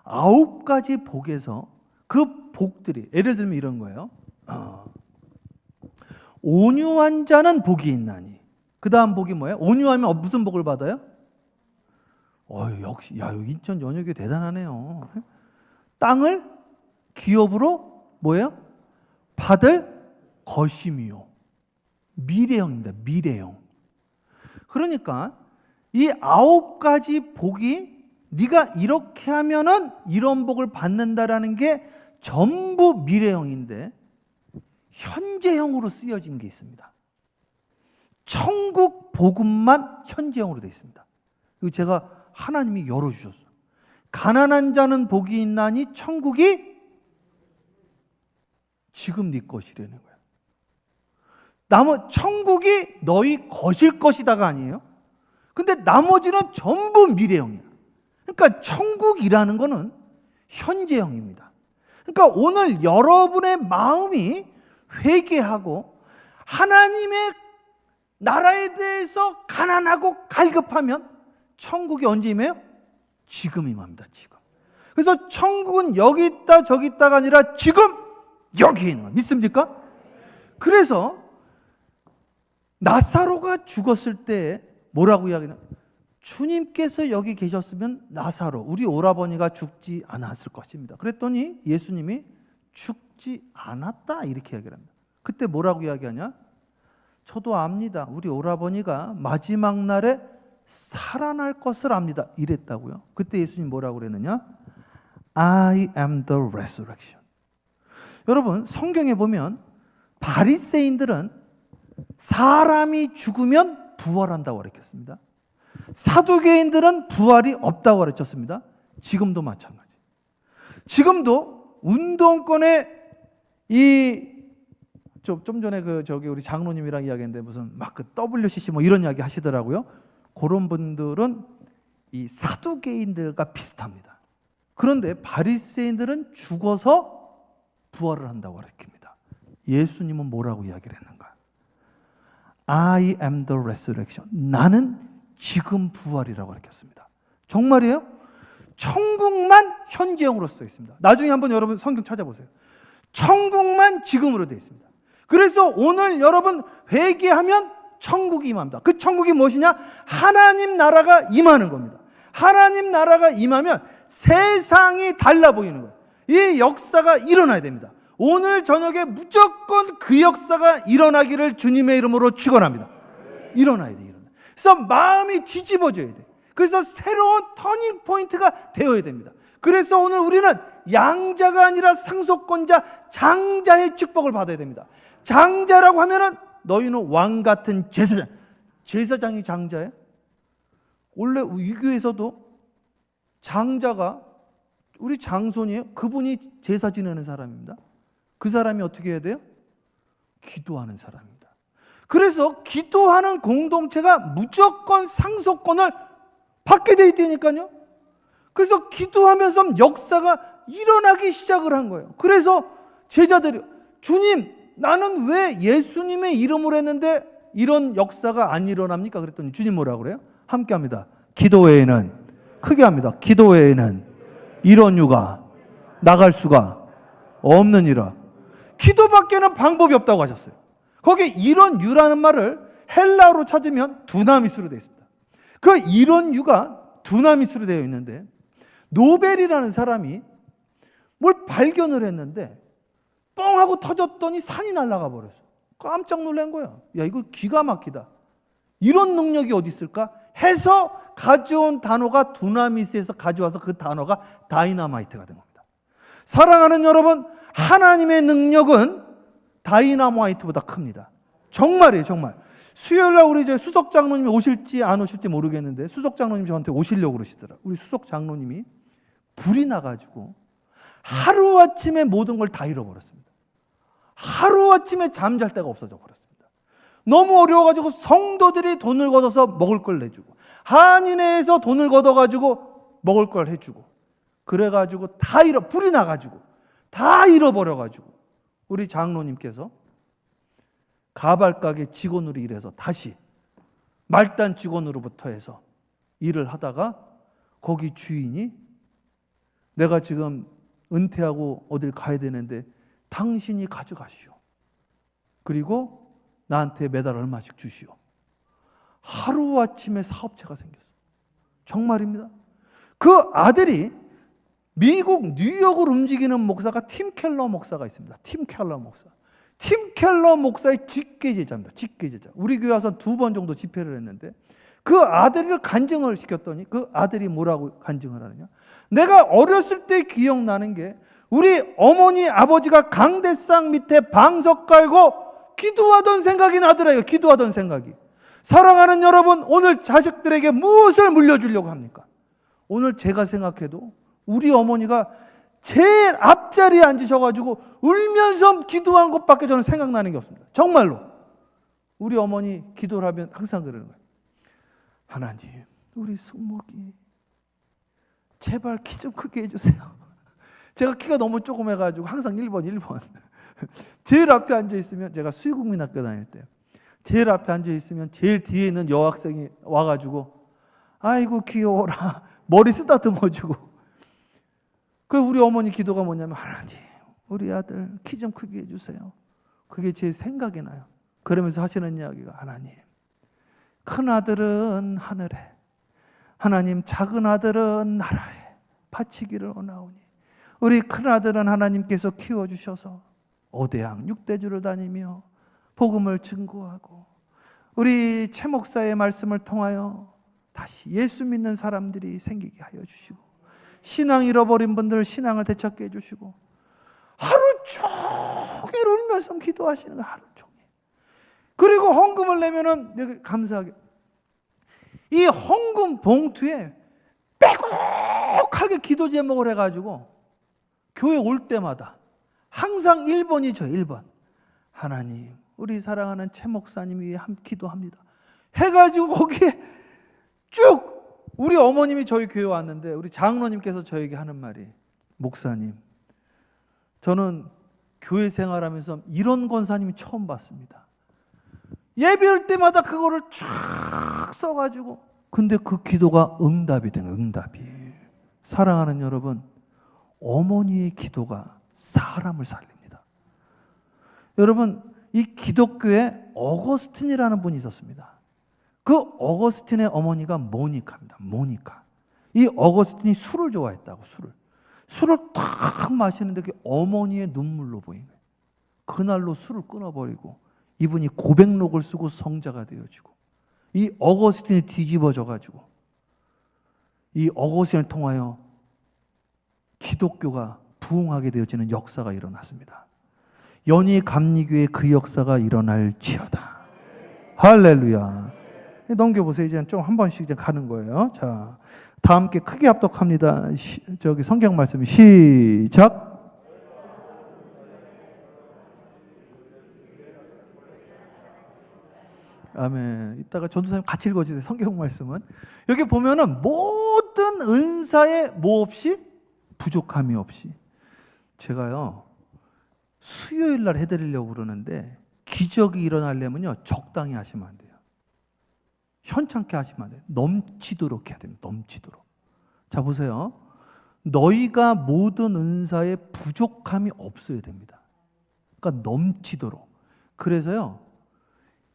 9가지 복에서 그 복들이, 예를 들면 이런 거예요. 온유한 자는 복이 있나니. 그 다음 복이 뭐예요? 온유하면 무슨 복을 받아요? 역시, 야, 인천 연효교 대단하네요. 땅을 기업으로 뭐예요? 받을 것임이요. 미래형입니다. 미래형. 그러니까 이 9가지 복이 네가 이렇게 하면은 이런 복을 받는다라는 게 전부 미래형인데 현재형으로 쓰여진 게 있습니다. 천국 복음만 현재형으로 되어 있습니다. 그리고 제가 하나님이 열어주셨어요. 가난한 자는 복이 있나니 천국이 지금 네 것이라는 거예요. 천국이 너희 것일 것이다가 아니에요. 근데 나머지는 전부 미래형이에요. 그러니까 천국이라는 거는 현재형입니다. 그러니까 오늘 여러분의 마음이 회개하고 하나님의 나라에 대해서 가난하고 갈급하면 천국이 언제 임해요? 지금 임합니다. 지금. 그래서 천국은 여기 있다 저기 있다가 아니라 지금 여기 있는 거예요. 믿습니까? 그래서 나사로가 죽었을 때 뭐라고 이야기하냐? 주님께서 여기 계셨으면 나사로, 우리 오라버니가 죽지 않았을 것입니다. 그랬더니 예수님이 죽지 않았다 이렇게 이야기를 합니다. 그때 뭐라고 이야기하냐? 저도 압니다. 우리 오라버니가 마지막 날에 살아날 것을 압니다. 이랬다고요. 그때 예수님 뭐라고 그랬느냐? I am the resurrection. 여러분, 성경에 보면 바리새인들은 사람이 죽으면 부활한다고 가르쳤습니다. 사두개인들은 부활이 없다고 가르쳤습니다. 지금도 마찬가지. 지금도 운동권에 좀 전에 우리 장로님이랑 이야기했는데 무슨 막 그 WCC 뭐 이런 이야기 하시더라고요. 그런 분들은 이 사두개인들과 비슷합니다. 그런데 바리새인들은 죽어서 부활을 한다고 가르칩니다. 예수님은 뭐라고 이야기를 했는가? I am the resurrection. 나는 지금 부활이라고 가르쳤습니다. 정말이에요? 천국만 현재형으로 써 있습니다. 나중에 한번 여러분 성경 찾아보세요. 천국만 지금으로 되어 있습니다. 그래서 오늘 여러분 회개하면 천국이 임합니다. 그 천국이 무엇이냐? 하나님 나라가 임하는 겁니다. 하나님 나라가 임하면 세상이 달라 보이는 거예요. 이 역사가 일어나야 됩니다. 오늘 저녁에 무조건 그 역사가 일어나기를 주님의 이름으로 축원합니다. 일어나야 돼. 그래서 마음이 뒤집어져야 돼. 그래서 새로운 터닝 포인트가 되어야 됩니다. 그래서 오늘 우리는 양자가 아니라 상속권자, 장자의 축복을 받아야 됩니다. 장자라고 하면은 너희는 왕 같은 제사장. 제사장이 장자예요? 원래 유교에서도 장자가 우리 장손이에요. 그분이 제사 지내는 사람입니다. 그 사람이 어떻게 해야 돼요? 기도하는 사람입니다. 그래서 기도하는 공동체가 무조건 상속권을 받게 돼 있다니까요. 그래서 기도하면서 역사가 일어나기 시작을 한 거예요. 그래서 제자들이 주님, 나는 왜 예수님의 이름으로 했는데 이런 역사가 안 일어납니까? 그랬더니 주님 뭐라고 그래요? 함께 합니다. 기도 외에는, 크게 합니다. 기도 외에는 이런 유가 나갈 수가 없느니라. 기도밖에는 방법이 없다고 하셨어요. 거기에 이런 유라는 말을 헬라어로 찾으면 두나미스로 되어 있습니다. 그 이런 유가 두나미스로 되어 있는데 노벨이라는 사람이 뭘 발견을 했는데 뻥 하고 터졌더니 산이 날아가 버렸어. 깜짝 놀란 거야. 야, 이거 기가 막히다. 이런 능력이 어디 있을까? 해서 가져온 단어가 두나미스에서 가져와서 그 단어가 다이너마이트가 된 겁니다. 사랑하는 여러분, 하나님의 능력은 다이나마이트보다 큽니다. 정말이에요, 정말. 수요일날 우리 이제 수석 장로님이 오실지 안 오실지 모르겠는데 수석 장로님이 저한테 오시려고 그러시더라. 우리 수석 장로님이 불이 나가지고 하루아침에 모든 걸 다 잃어버렸습니다. 하루아침에 잠잘 데가 없어져 버렸습니다. 너무 어려워가지고 성도들이 돈을 걷어서 먹을 걸 내주고 한인회에서 돈을 걷어가지고 먹을 걸 해주고 그래가지고 불이 나가지고 다 잃어버려가지고 우리 장로님께서 가발가게 직원으로 일해서 다시 말단 직원으로부터 해서 일을 하다가 거기 주인이 내가 지금 은퇴하고 어딜 가야 되는데 당신이 가져가시오. 그리고 나한테 매달 얼마씩 주시오. 하루아침에 사업체가 생겼어. 정말입니다. 그 아들이 미국 뉴욕을 움직이는 목사가 팀 켈러 목사가 있습니다. 팀 켈러 목사. 팀 켈러 목사의 직계제자입니다. 직계제자. 우리 교회 와서 2번 정도 집회를 했는데 그 아들을 간증을 시켰더니 그 아들이 뭐라고 간증을 하느냐. 내가 어렸을 때 기억나는 게 우리 어머니 아버지가 강대상 밑에 방석 깔고 기도하던 생각이 나더라고요. 기도하던 생각이. 사랑하는 여러분, 오늘 자식들에게 무엇을 물려주려고 합니까? 오늘 제가 생각해도 우리 어머니가 제일 앞자리에 앉으셔가지고 울면서 기도한 것밖에 저는 생각나는 게 없습니다. 정말로. 우리 어머니 기도를 하면 항상 그러는 거예요. 하나님, 우리 숙목이 제발 키 좀 크게 해주세요. 제가 키가 너무 조그매가지고 항상 1번. 제일 앞에 앉아있으면 제가 수의국민학교 다닐 때 제일 앞에 앉아있으면 제일 뒤에 있는 여학생이 와가지고 아이고 귀여워라 머리 쓰다듬어주고 그 우리 어머니 기도가 뭐냐면 하나님 우리 아들 키 좀 크게 해주세요. 그게 제 생각이 나요. 그러면서 하시는 이야기가 하나님 큰 아들은 하늘에 하나님 작은 아들은 나라에 바치기를 원하오니 우리 큰 아들은 하나님께서 키워주셔서 5대양 6대주를 다니며 복음을 증거하고 우리 최 목사의 말씀을 통하여 다시 예수 믿는 사람들이 생기게 하여 주시고 신앙 잃어버린 분들 신앙을 되찾게 해주시고 하루 종일 울면서 기도하시는 거예요. 하루 종일. 그리고 헌금을 내면은 여기 감사하게 이 헌금 봉투에 빼곡하게 기도 제목을 해가지고 교회 올 때마다 항상 1번이죠. 1번. 하나님 우리 사랑하는 최 목사님 위해 기도합니다. 해가지고 거기에 쭉 우리 어머님이 저희 교회 왔는데 우리 장로님께서 저에게 하는 말이 목사님 저는 교회 생활하면서 이런 권사님 처음 봤습니다. 예배할 때마다 그거를 쫙 써가지고 근데 그 기도가 응답이 된 거예요. 응답이. 사랑하는 여러분 어머니의 기도가 사람을 살립니다. 여러분 이 기독교에 어거스틴이라는 분이 있었습니다. 그 어거스틴의 어머니가 모니카입니다. 모니카. 이 어거스틴이 술을 좋아했다고 술을 탁 마시는데 그 어머니의 눈물로 보인 거예요. 그날로 술을 끊어버리고 이분이 고백록을 쓰고 성자가 되어지고 이 어거스틴이 뒤집어져 가지고 이 어거스틴을 통하여 기독교가 부흥하게 되어지는 역사가 일어났습니다. 연희 감리교회 그 역사가 일어날지어다. 할렐루야. 넘겨보세요. 이제 좀 한 번씩 이제 가는 거예요. 자, 다 함께 크게 합독합니다. 저기 성경 말씀 시작. 아멘. 이따가 전도사님 같이 읽어주세요. 성경 말씀은 여기 보면은 모든 은사에 뭐 없이 부족함이 없이 제가요 수요일 날 해드리려고 그러는데 기적이 일어나려면요 적당히 하시면 안 돼요. 현찮게 하시면 안 돼요. 넘치도록 해야 됩니다. 넘치도록. 자 보세요. 너희가 모든 은사에 부족함이 없어야 됩니다. 그러니까 넘치도록. 그래서요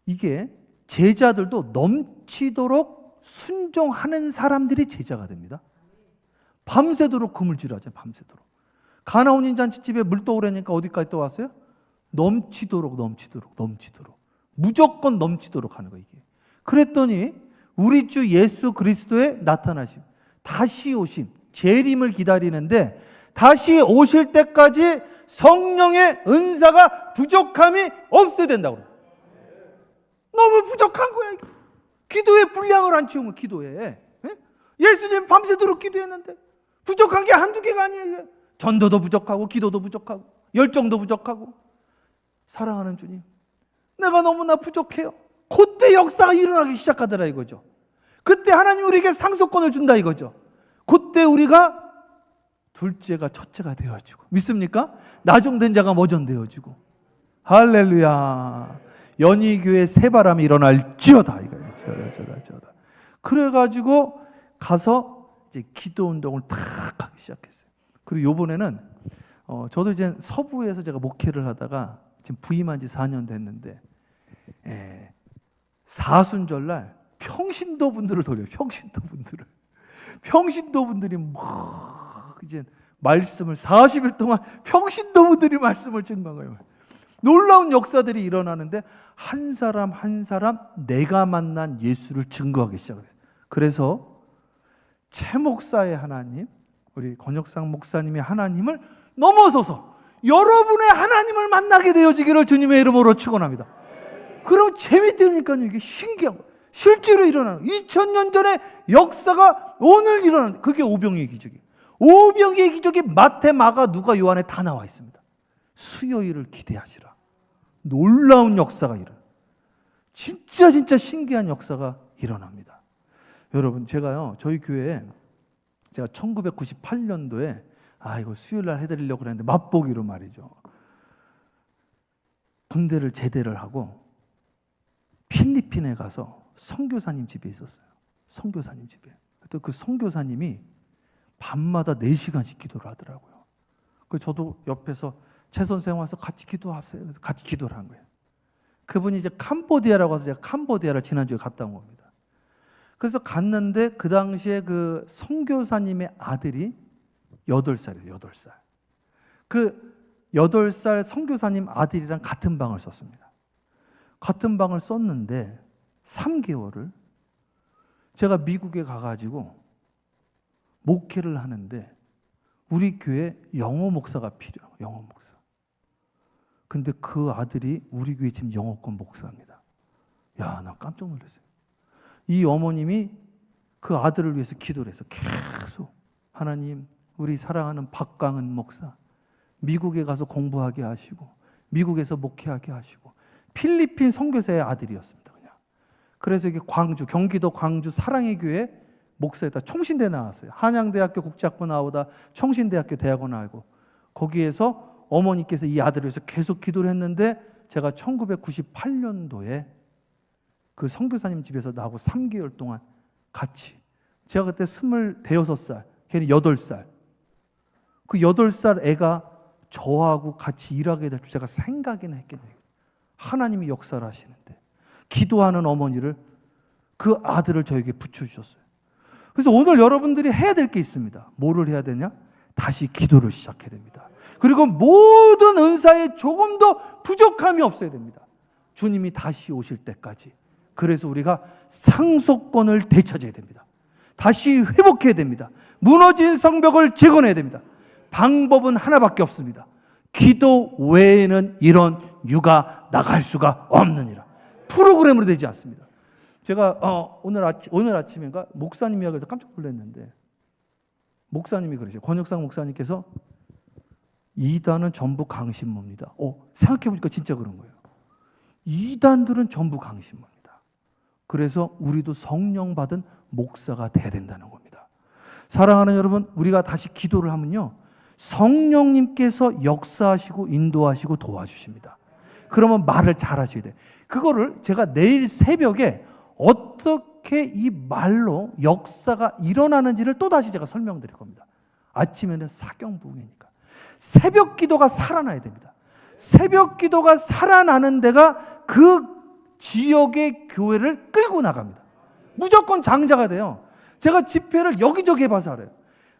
이게 제자들도 넘치도록 순종하는 사람들이 제자가 됩니다. 밤새도록 그물질하죠. 밤새도록. 가나온 잔치집에 물 떠오르니까 어디까지 떠왔어요? 넘치도록. 무조건 넘치도록 하는 거예요. 이게. 그랬더니 우리 주 예수 그리스도의 나타나심, 다시 오심, 재림을 기다리는데 다시 오실 때까지 성령의 은사가 부족함이 없어야 된다고 그래요. 너무 부족한 거야. 이거. 기도에 분량을 안 채운 거 기도에. 예수님 밤새도록 기도했는데 부족한 게 한두 개가 아니에요. 전도도 부족하고 기도도 부족하고 열정도 부족하고. 사랑하는 주님, 내가 너무나 부족해요. 그때 역사가 일어나기 시작하더라 이거죠. 그때 하나님 우리에게 상속권을 준다 이거죠. 그때 우리가 둘째가 첫째가 되어지고, 믿습니까? 나중된 자가 모전되어지고. 할렐루야. 연희교회 새바람이 일어날지어다 이거예요. 저다. 그래가지고 가서 이제 기도 운동을 탁 하기 시작했어요. 그리고 요번에는 저도 이제 서부에서 제가 목회를 하다가 지금 부임한 지 4년 됐는데, 사순절날 평신도 분들을 돌려요. 평신도 분들이 막 이제 말씀을 40일 동안 평신도 분들이 말씀을 증거한 거예요. 놀라운 역사들이 일어나는데 한 사람 한 사람 내가 만난 예수를 증거하기 시작했어요. 그래서 최 목사의 하나님, 우리 권혁상 목사님의 하나님을 넘어서서 여러분의 하나님을 만나게 되어지기를 주님의 이름으로 축원합니다. 그럼 재밌다니까요. 이게 신기한 거예요. 실제로 일어나는 2000년 전의 역사가 오늘 일어나는, 그게 오병이의 기적이에요. 오병이의 기적이 마태, 마가, 누가, 요한에 다 나와 있습니다. 수요일을 기대하시라. 놀라운 역사가 일어나요. 진짜 신기한 역사가 일어납니다. 여러분, 제가요, 저희 교회에 제가 1998년도에 이거 수요일날 해드리려고 그랬는데 맛보기로 말이죠. 군대를 제대를 하고 필리핀에 가서 선교사님 집에 있었어요. 선교사님 집에. 또 그 선교사님이 밤마다 4시간씩 기도를 하더라고요. 그래서 저도 옆에서 최 선생 와서 같이 기도하세요. 그래서 같이 기도를 한 거예요. 그분이 이제 캄보디아라고 해서 제가 캄보디아를 지난주에 갔다 온 겁니다. 그래서 갔는데 그 당시에 그 선교사님의 아들이 8살이에요. 8살. 그 8살 선교사님 아들이랑 같은 방을 썼습니다. 같은 방을 썼는데 3개월을 제가 미국에 가가지고 목회를 하는데 우리 교회 영어 목사가 필요해요. 영어 목사. 근데 그 아들이 우리 교회 지금 영어권 목사입니다. 야, 나 깜짝 놀랐어요. 이 어머님이 그 아들을 위해서 기도를 해서 계속 하나님, 우리 사랑하는 박강은 목사 미국에 가서 공부하게 하시고 미국에서 목회하게 하시고, 필리핀 선교사의 아들이었습니다. 그냥. 그래서 이게 광주, 경기도 광주 사랑의 교회 목사에다 총신대 나왔어요. 한양대학교 국제학부 나오다 총신대학교 대학원 나오고, 거기에서 어머니께서 이 아들을 위해서 계속 기도를 했는데 제가 1998년도에 그 선교사님 집에서 나하고 3개월 동안 같이, 제가 그때 26살, 걔는 8살, 그 8살 애가 저하고 같이 일하게 될 줄 제가 생각이나 했겠네요. 하나님이 역사를 하시는데 기도하는 어머니를, 그 아들을 저에게 붙여주셨어요. 그래서 오늘 여러분들이 해야 될 게 있습니다. 뭐를 해야 되냐? 다시 기도를 시작해야 됩니다. 그리고 모든 은사에 조금 더 부족함이 없어야 됩니다. 주님이 다시 오실 때까지. 그래서 우리가 상속권을 되찾아야 됩니다. 다시 회복해야 됩니다. 무너진 성벽을 재건해야 됩니다. 방법은 하나밖에 없습니다. 기도 외에는 이런 유가 나갈 수가 없느니라. 프로그램으로 되지 않습니다. 제가 오늘 아침인가 목사님 이야기를 깜짝 놀랐는데, 목사님이 그러세요. 권혁상 목사님께서 이단은 전부 강신모입니다. 생각해보니까 진짜 그런 거예요. 이단들은 전부 강신모입니다. 그래서 우리도 성령 받은 목사가 돼야 된다는 겁니다. 사랑하는 여러분, 우리가 다시 기도를 하면요, 성령님께서 역사하시고 인도하시고 도와주십니다. 그러면 말을 잘 하셔야 돼요. 그거를 제가 내일 새벽에 어떻게 이 말로 역사가 일어나는지를 또다시 제가 설명드릴 겁니다. 아침에는 사경부흥이니까. 새벽 기도가 살아나야 됩니다. 새벽 기도가 살아나는 데가 그 지역의 교회를 끌고 나갑니다. 무조건 장자가 돼요. 제가 집회를 여기저기 해봐서 알아요.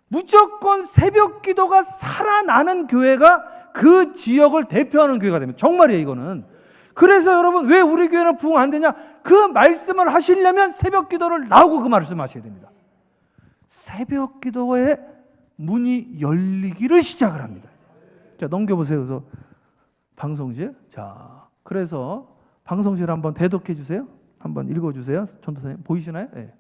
무조건 새벽 기도가 살아나는 교회가 그 지역을 대표하는 교회가 됩니다. 정말이에요, 이거는. 그래서 여러분, 왜 우리 교회는 부흥 안 되냐? 그 말씀을 하시려면 새벽 기도를 나오고 그 말씀을 하셔야 됩니다. 새벽 기도에 문이 열리기를 시작을 합니다. 자, 넘겨보세요. 그래서 방송실. 자, 그래서 방송실 한번 대독해 주세요. 한번 읽어주세요. 전도사님 보이시나요? 네.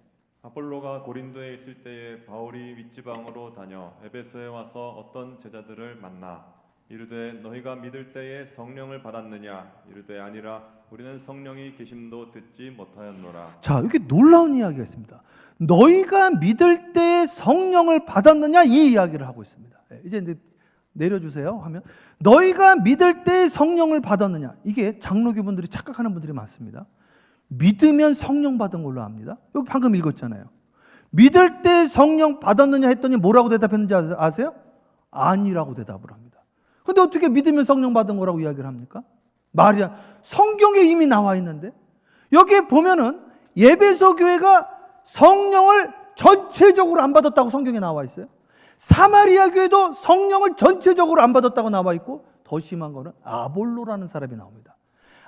아볼로가 고린도에 있을 때에 바울이 윗지방으로 다녀 에베소에 와서 어떤 제자들을 만나 이르되 너희가 믿을 때에 성령을 받았느냐 이르되 아니라 우리는 성령이 계심도 듣지 못하였노라. 자, 여기 놀라운 이야기가 있습니다. 너희가 믿을 때에 성령을 받았느냐 이 이야기를 하고 있습니다. 네, 이제 내려주세요 하면 너희가 믿을 때에 성령을 받았느냐. 이게 장로교분들이 착각하는 분들이 많습니다. 믿으면 성령 받은 걸로 압니다. 여기 방금 읽었잖아요. 믿을 때 성령 받았느냐 했더니 뭐라고 대답했는지 아세요? 아니라고 대답을 합니다. 근데 어떻게 믿으면 성령 받은 거라고 이야기를 합니까? 말이야. 성경에 이미 나와 있는데 여기에 보면은 에베소 교회가 성령을 전체적으로 안 받았다고 성경에 나와 있어요. 사마리아 교회도 성령을 전체적으로 안 받았다고 나와 있고 더 심한 거는 아볼로라는 사람이 나옵니다.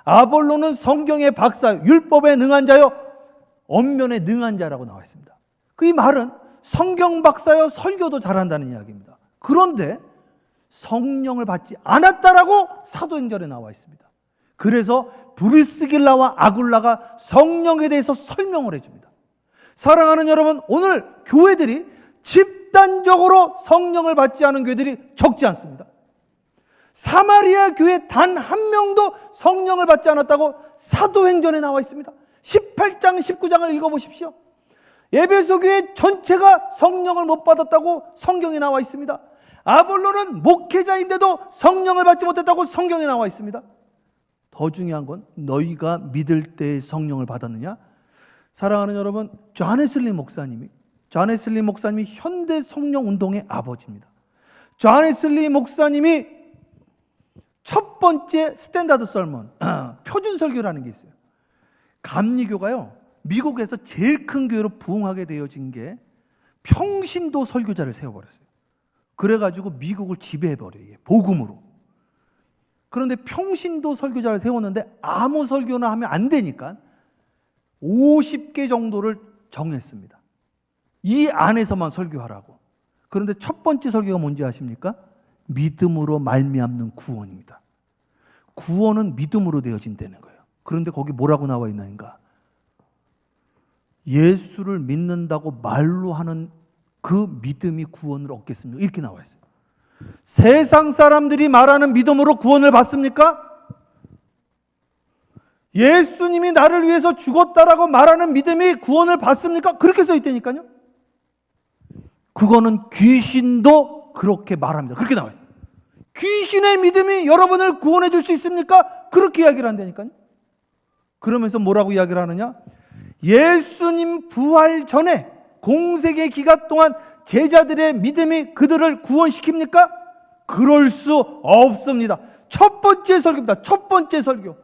아볼로는 성경의 박사, 율법에 능한 자요, 언면에 능한 자라고 나와 있습니다. 그 이 말은 성경 박사요, 설교도 잘한다는 이야기입니다. 그런데 성령을 받지 않았다라고 사도행전에 나와 있습니다. 그래서 브리스길라와 아굴라가 성령에 대해서 설명을 해줍니다. 사랑하는 여러분, 오늘 교회들이 집단적으로 성령을 받지 않은 교회들이 적지 않습니다. 사마리아 교회 단 한 명도 성령을 받지 않았다고 사도행전에 나와 있습니다. 18장, 19장을 읽어보십시오. 에베소 교회 전체가 성령을 못 받았다고 성경에 나와 있습니다. 아볼로는 목회자인데도 성령을 받지 못했다고 성경에 나와 있습니다. 더 중요한 건 너희가 믿을 때 성령을 받았느냐? 사랑하는 여러분, 존 웨슬리 목사님이 현대 성령 운동의 아버지입니다. 존 웨슬리 목사님이 첫 번째 스탠다드 설먼, 표준 설교라는 게 있어요. 감리교가요, 미국에서 제일 큰 교회로 부흥하게 되어진 게 평신도 설교자를 세워버렸어요. 그래가지고 미국을 지배해버려요, 복음으로. 그런데 평신도 설교자를 세웠는데 아무 설교나 하면 안 되니까 50개 정도를 정했습니다. 이 안에서만 설교하라고. 그런데 첫 번째 설교가 뭔지 아십니까? 믿음으로 말미암는 구원입니다. 구원은 믿음으로 되어진다는 거예요. 그런데 거기 뭐라고 나와 있는가? 예수를 믿는다고 말로 하는 그 믿음이 구원을 얻겠습니까? 이렇게 나와 있어요. 세상 사람들이 말하는 믿음으로 구원을 받습니까? 예수님이 나를 위해서 죽었다라고 말하는 믿음이 구원을 받습니까? 그렇게 써 있다니까요. 그거는 귀신도 그렇게 말합니다. 그렇게 나와 있어요. 귀신의 믿음이 여러분을 구원해 줄 수 있습니까? 그렇게 이야기를 한다니까요. 그러면서 뭐라고 이야기를 하느냐? 예수님 부활 전에 공생의 기간 동안 제자들의 믿음이 그들을 구원시킵니까? 그럴 수 없습니다. 첫 번째 설교입니다. 첫 번째 설교.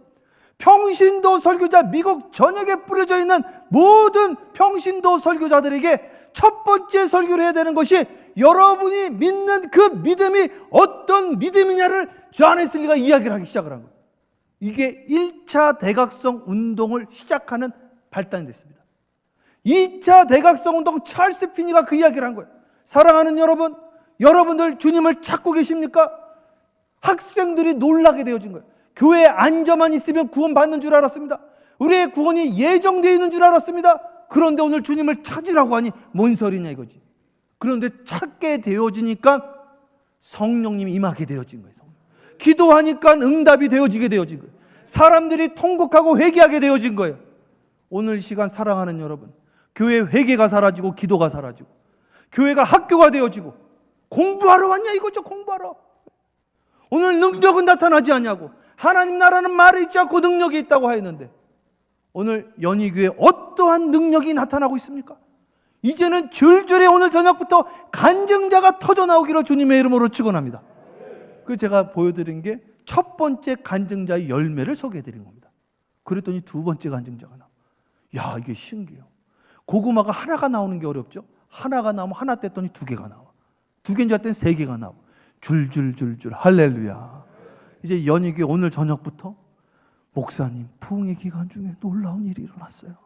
평신도 설교자, 미국 전역에 뿌려져 있는 모든 평신도 설교자들에게 첫 번째 설교를 해야 되는 것이 여러분이 믿는 그 믿음이 어떤 믿음이냐를 존 웨슬리가 이야기를 하기 시작을 한 거예요. 이게 1차 대각성 운동을 시작하는 발단이 됐습니다. 2차 대각성 운동 찰스 피니가 그 이야기를 한 거예요. 사랑하는 여러분, 여러분들 주님을 찾고 계십니까? 학생들이 놀라게 되어진 거예요. 교회에 앉아만 있으면 구원받는 줄 알았습니다. 우리의 구원이 예정되어 있는 줄 알았습니다. 그런데 오늘 주님을 찾으라고 하니 뭔 소리냐 이거지. 그런데 찾게 되어지니까 성령님이 임하게 되어진 거예요. 기도하니까 응답이 되어지게 되어진 거예요. 사람들이 통곡하고 회개하게 되어진 거예요. 오늘 시간 사랑하는 여러분, 교회 회개가 사라지고 기도가 사라지고 교회가 학교가 되어지고 공부하러 왔냐 이거죠. 공부하러. 오늘 능력은 나타나지 않냐고. 하나님 나라는 말을 잊지 않고 능력이 있다고 하였는데 오늘 연희교회에 어떠한 능력이 나타나고 있습니까? 이제는 줄줄이 오늘 저녁부터 간증자가 터져나오기를 주님의 이름으로 축원합니다. 그 제가 보여드린 게 첫 번째 간증자의 열매를 소개해드린 겁니다. 그랬더니 두 번째 간증자가 나와. 야, 이게 신기해요. 고구마가 하나가 나오는 게 어렵죠? 하나가 나오면 하나 뗐더니 두 개가 나와. 두 개인 줄 알았더니 세 개가 나와. 줄줄줄줄 할렐루야. 이제 연희교회 오늘 저녁부터 목사님 부흥의 기간 중에 놀라운 일이 일어났어요.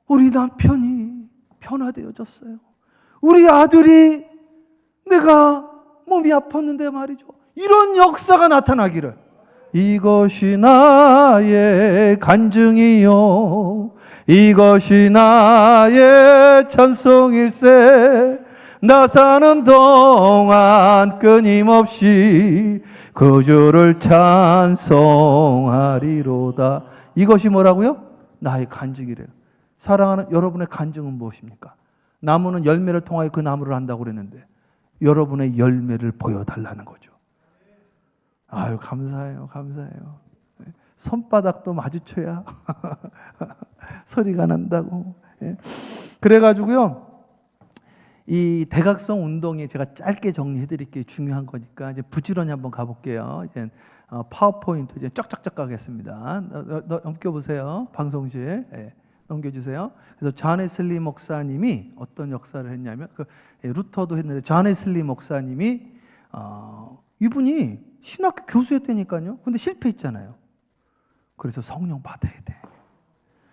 우리 남편이 변화되어졌어요. 우리 아들이 내가 몸이 아팠는데 말이죠. 이런 역사가 나타나기를. 이것이 나의 간증이요, 이것이 나의 찬송일세. 나 사는 동안 끊임없이 그 주를 찬송하리로다. 이것이 뭐라고요? 나의 간증이래요. 사랑하는 여러분의 간증은 무엇입니까? 나무는 열매를 통하여 그 나무를 한다고 그랬는데 여러분의 열매를 보여달라는 거죠. 아유, 감사해요. 감사해요. 손바닥도 마주쳐야 소리가 난다고. 그래가지고요, 이 대각성 운동이 제가 짧게 정리해 드릴게요. 중요한 거니까. 이제 부지런히 한번 가볼게요. 이제 파워포인트 이제 쫙쫙쫙 가겠습니다. 넘겨보세요. 방송실. 넘겨주세요. 그래서 존 웨슬리 목사님이 어떤 역사를 했냐면, 루터도 했는데, 존 웨슬리 목사님이, 이분이 신학교 교수였다니까요. 근데 실패했잖아요. 그래서 성령 받아야 돼.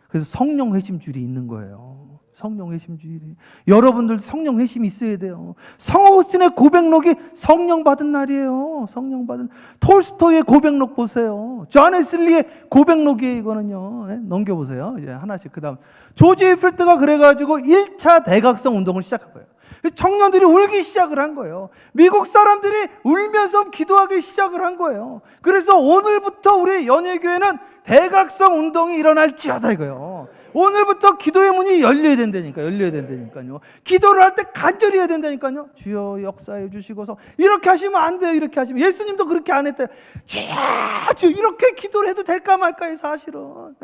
그래서 성령 회심줄이 있는 거예요. 성령 회심줄이. 여러분들 성령 회심이 있어야 돼요. 성어구스틴의 고백록이 성령 받은 날이에요. 성령 받은. 톨스토이의 고백록 보세요. 존 웨슬리의 고백록이에요. 이거는요. 넘겨보세요. 이제 하나씩. 그 다음 조지 필트가 그래가지고 1차 대각성 운동을 시작한 거예요. 청년들이 울기 시작을 한 거예요. 미국 사람들이 울면서 기도하기 시작을 한 거예요. 그래서 오늘부터 우리 연예교회는 대각성 운동이 일어날지어다 이거예요. 오늘부터 기도의 문이 열려야 된다니까요. 기도를 할 때 간절히 해야 된다니까요. 주여 역사해 주시고서. 이렇게 하시면 안 돼요. 이렇게 하시면. 예수님도 그렇게 안 했대요. 주여 이렇게 기도를 해도 될까 말까요, 사실은.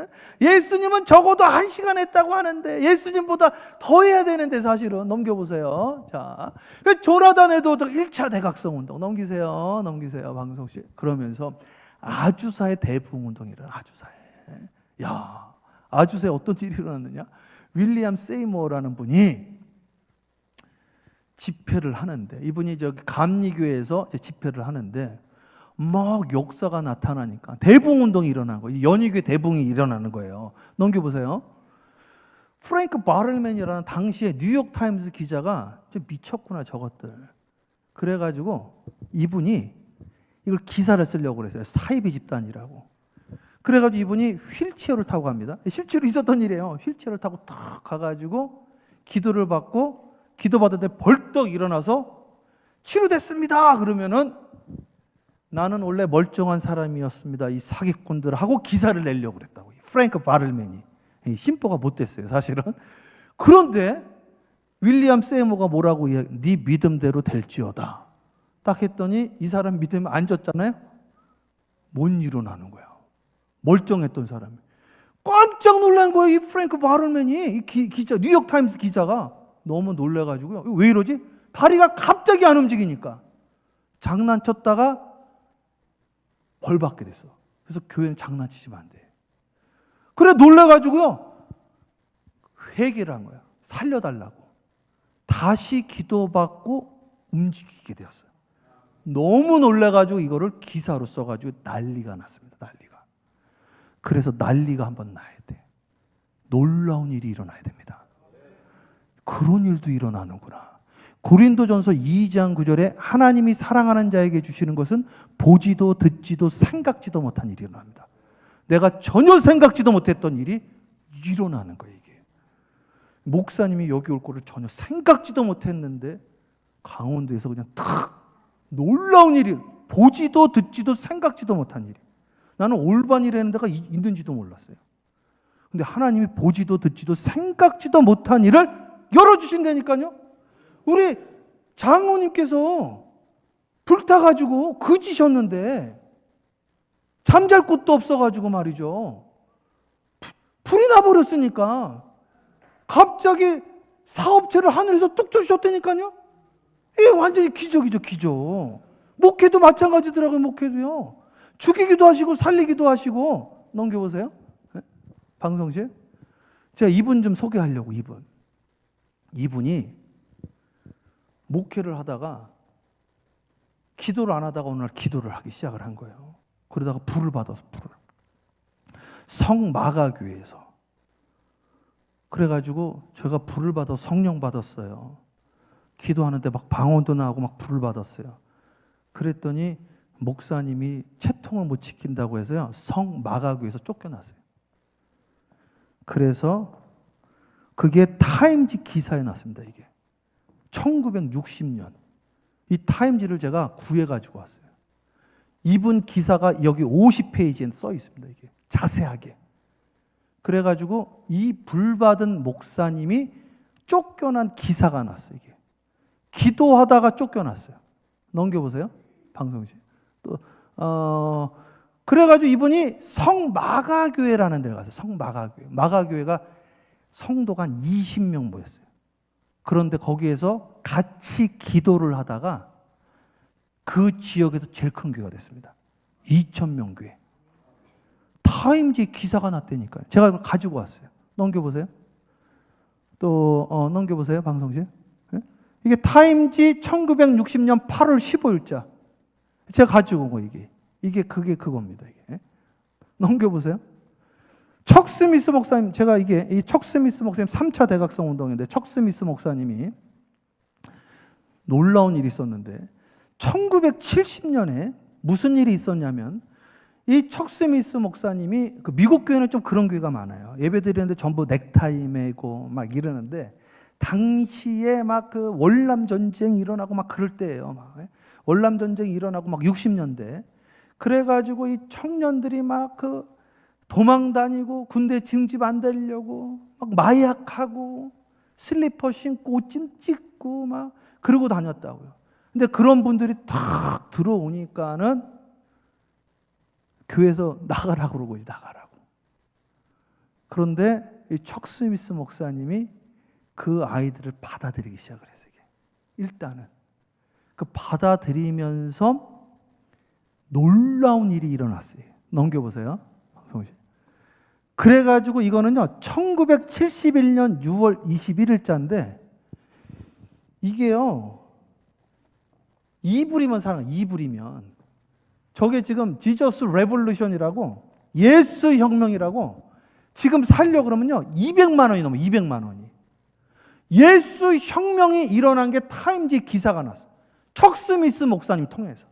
예수님은 적어도 1시간 했다고 하는데 예수님보다 더 해야 되는데 사실은. 넘겨보세요. 자, 조나단에도 1차 대각성 운동 넘기세요. 방송실. 그러면서 아주사의 대부흥 운동이 일어나. 아주사에. 야, 아주사에 어떤 일이 일어났느냐? 윌리엄 세이모어라는 분이 집회를 하는데, 이분이 저기 감리교회에서 집회를 하는데 막 역사가 나타나니까 대부흥 운동이 일어난 거예요. 연희교회 대부흥이 일어나는 거예요. 넘겨보세요. 프랭크 바를맨이라는 당시에 뉴욕 타임스 기자가 좀 미쳤구나 저것들. 그래가지고 이분이 이걸 기사를 쓰려고 그랬어요. 사이비 집단이라고. 그래가지고 이분이 휠체어를 타고 갑니다. 실제로 있었던 일이에요. 휠체어를 타고 탁 가가지고 기도를 받고, 기도 받았는데 벌떡 일어나서 치료됐습니다. 그러면은 나는 원래 멀쩡한 사람이었습니다. 이 사기꾼들 하고 기사를 내려고 그랬다고. 프랭크 바를맨이. 심보가 못 됐어요, 사실은. 그런데 윌리엄 세이모어가 뭐라고 이야기해? 네 믿음대로 될지어다. 딱 했더니 이 사람 믿음에 앉았잖아요. 못 일어나는 거야. 멀쩡했던 사람이. 깜짝 놀란 거예요. 이 프랭크 바를맨이. 이 기자, 뉴욕 타임스 기자가 너무 놀래가지고요. 왜 이러지? 다리가 갑자기 안 움직이니까. 장난쳤다가 벌 받게 됐어. 그래서 교회는 장난치시면 안 돼. 그래 놀래가지고요. 회개를 한 거야. 살려달라고. 다시 기도받고 움직이게 되었어요. 너무 놀래가지고 이거를 기사로 써가지고 난리가 났습니다. 난리가. 그래서 난리가 한번 나야 돼. 놀라운 일이 일어나야 됩니다. 그런 일도 일어나는구나. 고린도전서 2장 9절에 하나님이 사랑하는 자에게 주시는 것은 보지도 듣지도 생각지도 못한 일이 일어납니다. 내가 전혀 생각지도 못했던 일이 일어나는 거예요. 이게. 목사님이 여기 올 거를 전혀 생각지도 못했는데 강원도에서 그냥 탁 놀라운 일이, 보지도 듣지도 생각지도 못한 일이. 나는 올반이라는 데가 있는지도 몰랐어요. 근데 하나님이 보지도 듣지도 생각지도 못한 일을 열어주신다니까요. 우리 장로님께서 불타가지고 그지셨는데 잠잘 곳도 없어가지고 말이죠. 불이 나버렸으니까 갑자기 사업체를 하늘에서 뚝 주셨다니까요. 이게 완전히 기적이죠, 기적. 목회도 마찬가지더라고요, 목회도요. 죽이기도 하시고 살리기도 하시고. 넘겨보세요. 네? 방송실. 제가 이분 좀 소개하려고, 이분이 목회를 하다가 기도를 안 하다가 어느 날 기도를 하기 시작을 한 거예요. 그러다가 불을 받아서 성마가교회에서. 그래가지고 제가 불을 받아서 성령 받았어요. 기도하는데 막 방언도 나오고 막 불을 받았어요. 그랬더니 목사님이 채통을 못 지킨다고 해서요, 성마가교에서 쫓겨났어요. 그래서 그게 타임지 기사에 났습니다. 이게 1960년 이 타임지를 제가 구해가지고 왔어요. 이분 기사가 여기 50페이지에 써 있습니다. 이게 자세하게. 그래가지고 이 불받은 목사님이 쫓겨난 기사가 났어요. 이게 기도하다가 쫓겨났어요. 넘겨보세요. 방송실. 또 그래가지고 이분이 성마가교회라는 데를 갔어요. 성마가교회. 마가교회가 성도가 한 20명 모였어요. 그런데 거기에서 같이 기도를 하다가 그 지역에서 제일 큰 교회가 됐습니다. 2,000명 교회. 타임지 기사가 났다니까요. 제가 이걸 가지고 왔어요. 넘겨보세요. 또 넘겨보세요. 방송실. 이게 타임지 1960년 8월 15일자. 제가 가지고 온 거 이게. 그게 그겁니다. 이게. 넘겨보세요. 척 스미스 목사님, 제가 이 척 스미스 목사님 3차 대각성 운동인데, 척 스미스 목사님이 놀라운 일이 있었는데, 1970년에 무슨 일이 있었냐면, 이 척 스미스 목사님이, 그 미국 교회는 좀 그런 교회가 많아요. 예배 드리는데 전부 넥타이 매고 막 이러는데, 당시에 막 그 월남 전쟁이 일어나고 막 그럴 때예요. 막 월남 전쟁이 일어나고 막 60년대. 그래가지고 이 청년들이 막 그 도망 다니고 군대 징집 안 되려고 막 마약하고 슬리퍼 신고 옷 찍고 막 그러고 다녔다고요. 근데 그런 분들이 탁 들어오니까는 교회에서 나가라고 그러고 나가라고. 그런데 이 척 스미스 목사님이 그 아이들을 받아들이기 시작을 했어요. 일단은 그 받아들이면서 놀라운 일이 일어났어요. 넘겨보세요. 방송실. 그래가지고 이거는요, 1971년 6월 21일자인데, 이게요, 2불이면 사는 거예요. 2불이면. 저게 지금 지저스 레볼루션이라고, 예수 혁명이라고, 지금 살려고 그러면요, 200만 원이 넘어요. 200만 원이. 예수 혁명이 일어난 게 타임지 기사가 났어요. 척 스미스 목사님 통해서.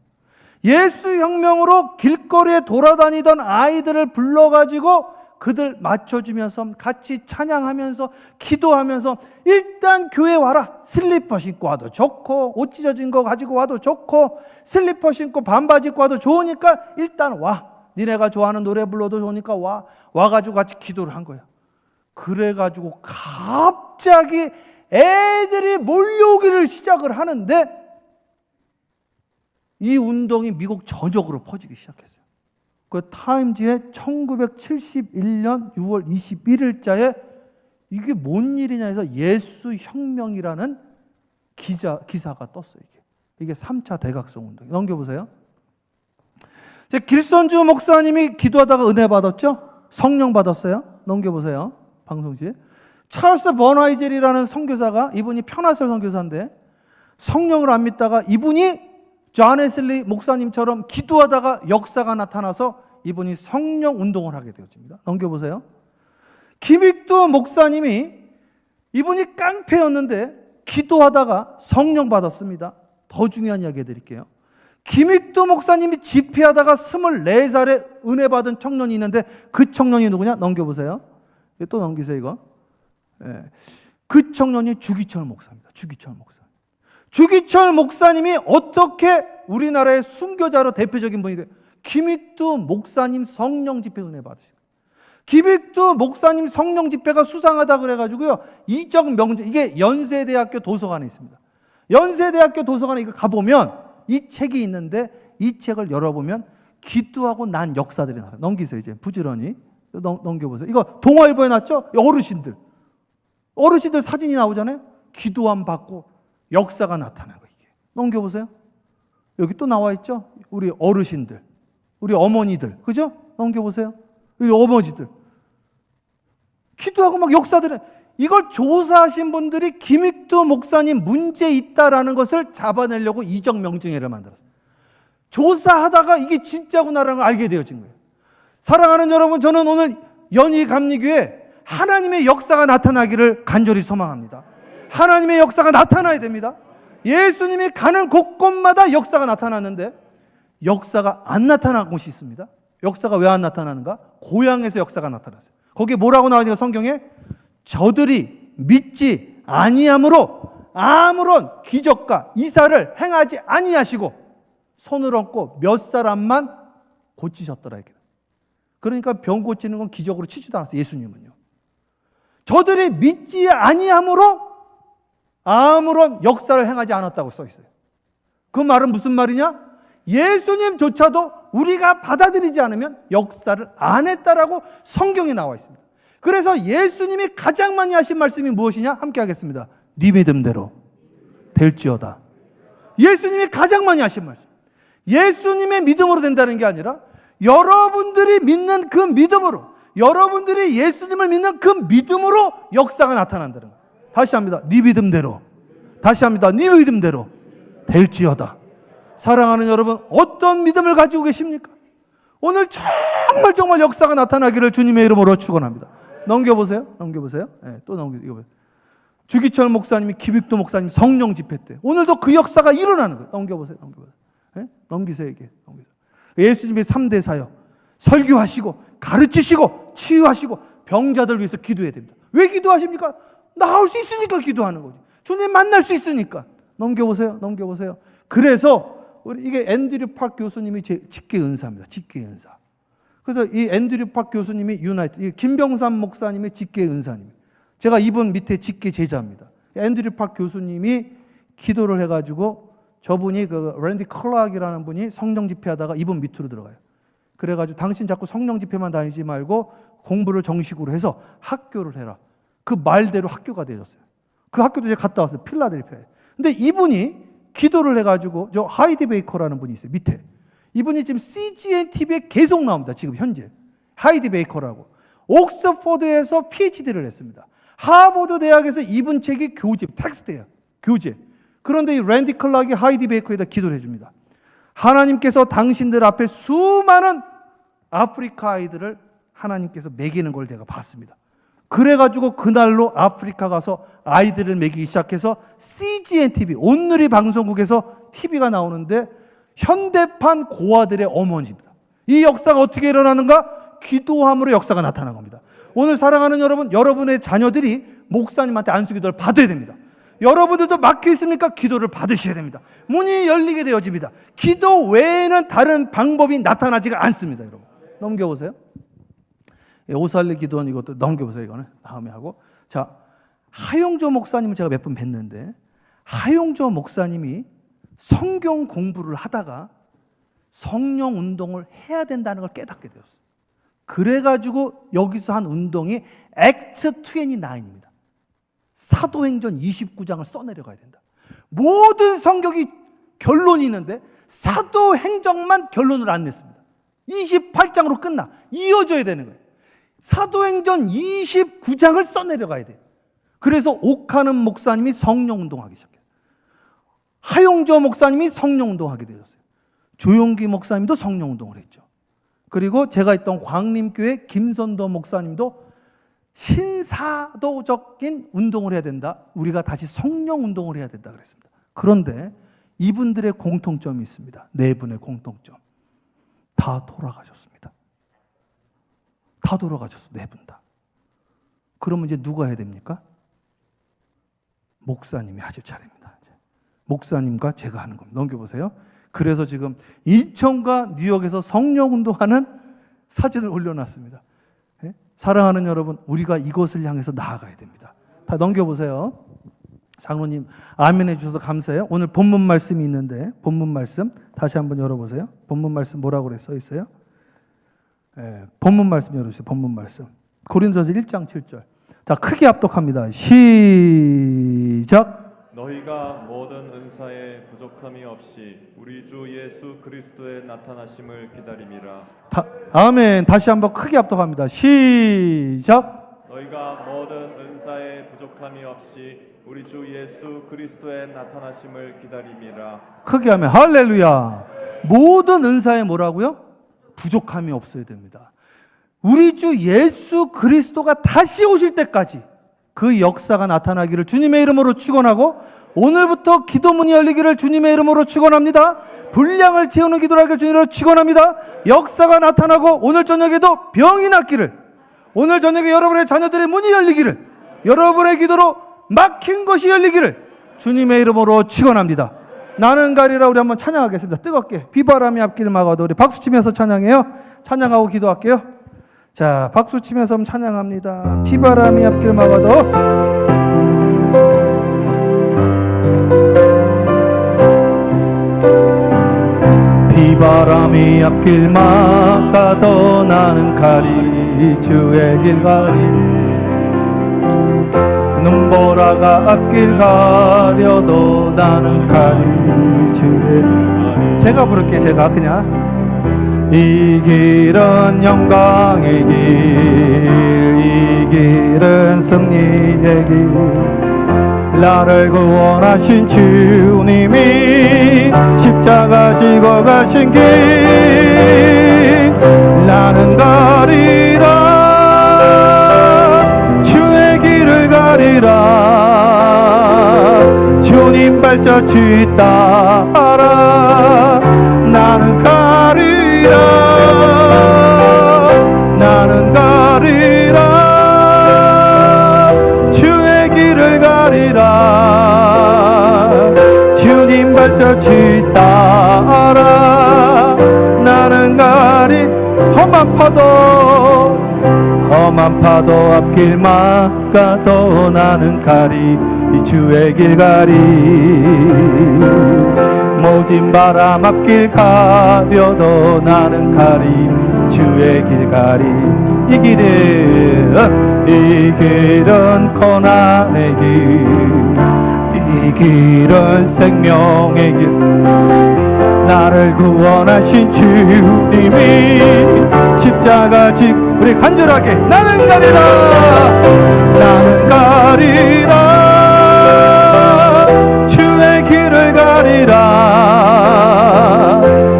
예수 혁명으로 길거리에 돌아다니던 아이들을 불러가지고 그들 맞춰주면서 같이 찬양하면서 기도하면서 일단 교회 와라. 슬리퍼 신고 와도 좋고 옷 찢어진 거 가지고 와도 좋고 슬리퍼 신고 반바지 입고 와도 좋으니까 일단 와. 니네가 좋아하는 노래 불러도 좋으니까 와. 와가지고 같이 기도를 한 거예요. 그래가지고 갑자기 애들이 몰려오기를 시작을 하는데 이 운동이 미국 전역으로 퍼지기 시작했어요. 그 타임지에 1971년 6월 21일자에 이게 뭔 일이냐 해서 예수 혁명이라는 기사가 떴어요. 이게 3차 대각성 운동. 넘겨보세요. 길선주 목사님이 기도하다가 은혜 받았죠? 성령 받았어요. 넘겨보세요. 방송실. 찰스 버나이젤이라는 선교사가, 이분이 편하설 선교사인데 성령을 안 믿다가 이분이 존 웨슬리 목사님처럼 기도하다가 역사가 나타나서 이분이 성령 운동을 하게 되었습니다. 넘겨보세요. 김익두 목사님이, 이분이 깡패였는데 기도하다가 성령 받았습니다. 더 중요한 이야기 해드릴게요. 김익두 목사님이 집회하다가 24살에 은혜 받은 청년이 있는데 그 청년이 누구냐? 넘겨보세요. 또 넘기세요, 이거. 예. 그 청년이 주기철 목사입니다. 주기철 목사. 주기철 목사님이 어떻게 우리나라의 순교자로 대표적인 분이 돼요? 김익두 목사님 성령 집회 은혜 받으시고, 김익두 목사님 성령 집회가 수상하다 그래가지고요, 이적 명제, 이게 연세대학교 도서관에 있습니다. 연세대학교 도서관에 이거 가보면 이 책이 있는데 이 책을 열어보면 기도하고 난 역사들이 나와요. 넘기세요. 이제 부지런히 넘겨보세요. 이거 동아일보에 났죠? 어르신들 사진이 나오잖아요. 기도함 받고 역사가 나타나는 거예요. 이게. 넘겨보세요. 여기 또 나와 있죠? 우리 어르신들, 우리 어머니들, 그죠? 넘겨보세요. 우리 어머니들. 기도하고 막 역사들은, 이걸 조사하신 분들이 김익두 목사님 문제 있다라는 것을 잡아내려고 이적 명증회를 만들었어요. 조사하다가 이게 진짜구나라는 걸 알게 되어진 거예요. 사랑하는 여러분, 저는 오늘 연희 감리교회 하나님의 역사가 나타나기를 간절히 소망합니다. 하나님의 역사가 나타나야 됩니다. 예수님이 가는 곳곳마다 역사가 나타났는데 역사가 안 나타난 곳이 있습니다. 역사가 왜 안 나타나는가? 고향에서 역사가 나타났어요. 거기에 뭐라고 나오니까 성경에 저들이 믿지 아니함으로 아무런 기적과 이사를 행하지 아니하시고 손을 얹고 몇 사람만 고치셨더라. 이렇게. 그러니까 병 고치는 건 기적으로 치지도 않았어요. 예수님은요. 저들이 믿지 아니함으로 아무런 역사를 행하지 않았다고 써 있어요. 그 말은 무슨 말이냐? 예수님조차도 우리가 받아들이지 않으면 역사를 안 했다라고 성경에 나와 있습니다. 그래서 예수님이 가장 많이 하신 말씀이 무엇이냐? 함께 하겠습니다. 네 믿음대로 될지어다. 예수님이 가장 많이 하신 말씀. 예수님의 믿음으로 된다는 게 아니라 여러분들이 믿는 그 믿음으로, 여러분들이 예수님을 믿는 그 믿음으로 역사가 나타난다는 거예요. 다시 합니다. 네 믿음대로. 다시 합니다. 네 믿음대로 될지어다. 사랑하는 여러분, 어떤 믿음을 가지고 계십니까? 오늘 정말 역사가 나타나기를 주님의 이름으로 축원합니다. 넘겨보세요. 네, 또 넘겨보세요. 주기철 목사님이, 김익도 목사님 성령 집회 때 오늘도 그 역사가 일어나는 거예요. 넘겨보세요. 네? 넘기세요. 이게. 예수님의 3대 사역, 설교하시고 가르치시고 치유하시고 병자들 위해서 기도해야 됩니다. 왜 기도하십니까? 나올 수 있으니까 기도하는 거지. 주님 만날 수 있으니까. 넘겨보세요. 그래서 이게 앤드류 팍 교수님이 제 직계 은사입니다. 직계 은사. 그래서 이 앤드류 팍 교수님이 김병삼 목사님의 직계 은사님. 제가 이분 밑에 직계 제자입니다. 앤드류 팍 교수님이 기도를 해가지고 저분이 그 랜디 클락이라는 분이 성령 집회하다가 이분 밑으로 들어가요. 그래가지고 당신 자꾸 성령 집회만 다니지 말고 공부를 정식으로 해서 학교를 해라. 그 말대로 학교가 되었어요. 그 학교도 제가 갔다 왔어요. 필라델피아에. 근데 이분이 기도를 해가지고 저 하이디 베이커라는 분이 있어요. 밑에. 이분이 지금 CGN TV에 계속 나옵니다. 지금 현재. 하이디 베이커라고. 옥스퍼드에서 PhD를 했습니다. 하버드 대학에서 이분 책이 교재, 텍스트예요. 교재. 그런데 이 랜디 클락이 하이디 베이커에다 기도를 해줍니다. 하나님께서 당신들 앞에 수많은 아프리카 아이들을 하나님께서 먹이는 걸 제가 봤습니다. 그래가지고 그날로 아프리카 가서 아이들을 먹이기 시작해서 CGN TV, 온누리 방송국에서 TV가 나오는데 현대판 고아들의 어머니입니다. 이 역사가 어떻게 일어나는가? 기도함으로 역사가 나타난 겁니다. 오늘 사랑하는 여러분, 여러분의 자녀들이 목사님한테 안수기도를 받아야 됩니다. 여러분들도 막혀 있습니까? 기도를 받으셔야 됩니다. 문이 열리게 되어집니다. 기도 외에는 다른 방법이 나타나지가 않습니다. 여러분 넘겨보세요. 오살리 기도원 이것도 넘겨보세요. 이거는 다음에 하고. 자, 하용조 목사님을 제가 몇 번 뵀는데 하용조 목사님이 성경 공부를 하다가 성령 운동을 해야 된다는 걸 깨닫게 되었어요. 그래가지고 여기서 한 운동이 Acts 29입니다. 사도행전 29장을 써내려가야 된다. 모든 성경이 결론이 있는데 사도행전만 결론을 안 냈습니다. 28장으로 끝나. 이어져야 되는 거예요. 사도행전 29장을 써내려가야 돼요. 그래서 옥하는 목사님이 성령운동하기 시작해요. 하용조 목사님이 성령운동하게 되었어요. 조용기 목사님도 성령운동을 했죠. 그리고 제가 있던 광림교회 김선도 목사님도 신사도적인 운동을 해야 된다. 우리가 다시 성령운동을 해야 된다 그랬습니다. 그런데 이분들의 공통점이 있습니다. 네 분의 공통점. 다 돌아가셨습니다. 다 돌아가셨어. 네 분 다. 그러면 이제 누가 해야 됩니까? 목사님이 하실 차례입니다. 목사님과 제가 하는 겁니다. 넘겨보세요. 그래서 지금 인천과 뉴욕에서 성령운동하는 사진을 올려놨습니다. 사랑하는 여러분, 우리가 이것을 향해서 나아가야 됩니다. 다 넘겨보세요. 장로님 아멘 해주셔서 감사해요. 오늘 본문 말씀이 있는데 본문 말씀 다시 한번 열어보세요. 본문 말씀 뭐라고 그래 써 있어요? 본문 말씀 열어주세요. 본문 말씀 고린도서 1장 7절. 자, 크게 합독합니다. 시작. 너희가 모든 은사에 부족함이 없이 우리 주 예수 그리스도의 나타나심을 기다림이라. 아멘. 다시 한번 크게 합독합니다. 시작. 너희가 모든 은사에 부족함이 없이 우리 주 예수 그리스도의 나타나심을 기다림이라. 크게 하면 할렐루야. 모든 은사에 뭐라고요? 부족함이 없어야 됩니다. 우리 주 예수 그리스도가 다시 오실 때까지 그 역사가 나타나기를 주님의 이름으로 축원하고, 오늘부터 기도문이 열리기를 주님의 이름으로 축원합니다. 분량을 채우는 기도를 하기를 주님으로 축원합니다. 역사가 나타나고 오늘 저녁에도 병이 낫기를, 오늘 저녁에 여러분의 자녀들의 문이 열리기를, 여러분의 기도로 막힌 것이 열리기를 주님의 이름으로 축원합니다. 나는 가리라. 우리 한번 찬양하겠습니다. 뜨겁게. 비바람이 앞길 막아도. 우리 박수 치면서 찬양해요. 찬양하고 기도할게요. 자, 박수 치면서 찬양합니다. 비바람이 앞길 막아도. 비바람이 앞길 막아도 나는 가리 주의 길 가리. 눈보라가 앞길 가려도 나는 가리 주의 길. 제가 부를게. 제가 그냥. 이 길은 영광의 길, 이 길은 승리의 길. 나를 구원하신 주님이 십자가 지고 가신 길. 나는 가리라, 주의 길을 가리라. 주님 발자취 따라 나는 가리라. 나는 가리라, 주의 길을 가리라. 주님 발자취 따라 나는 가리. 험한 파도 앞길 막아도 나는 가리 주의 길 가리. 모진 바람 앞길 가려도 나는 가리 주의 길 가리. 이 길은 고난의 길, 이 길은 생명의 길. 나를 구원하신 주님이 십자가 지. 우리 간절하게 나는 가리라, 나는 가리라, 주의 길을 가리라.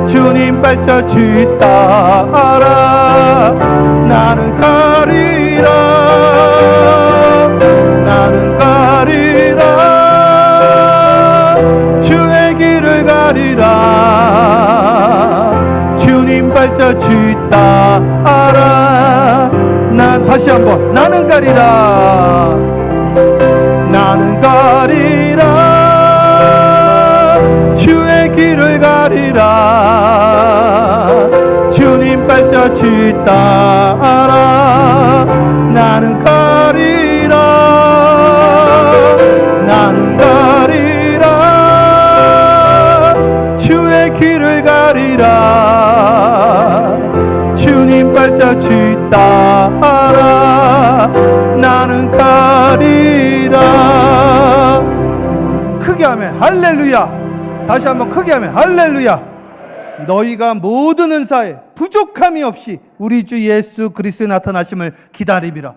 주님 발자취 따라 나는 가리라. 나는 가리라, 주의 길을 가리라. 주님 발자취 따라 난. 다시 한번 나는 가리라. 나는 가리라, 주의 길을 가리라. 주님 발자취 따라 나는 가리라. 나는 가리라, 주의 길을 가리라. 주님 발자취 따라 나는 가리라. 크게 하면 할렐루야. 다시 한번 크게 하면 할렐루야. 너희가 모든 은사에 부족함이 없이 우리 주 예수 그리스도의 나타나심을 기다림이라.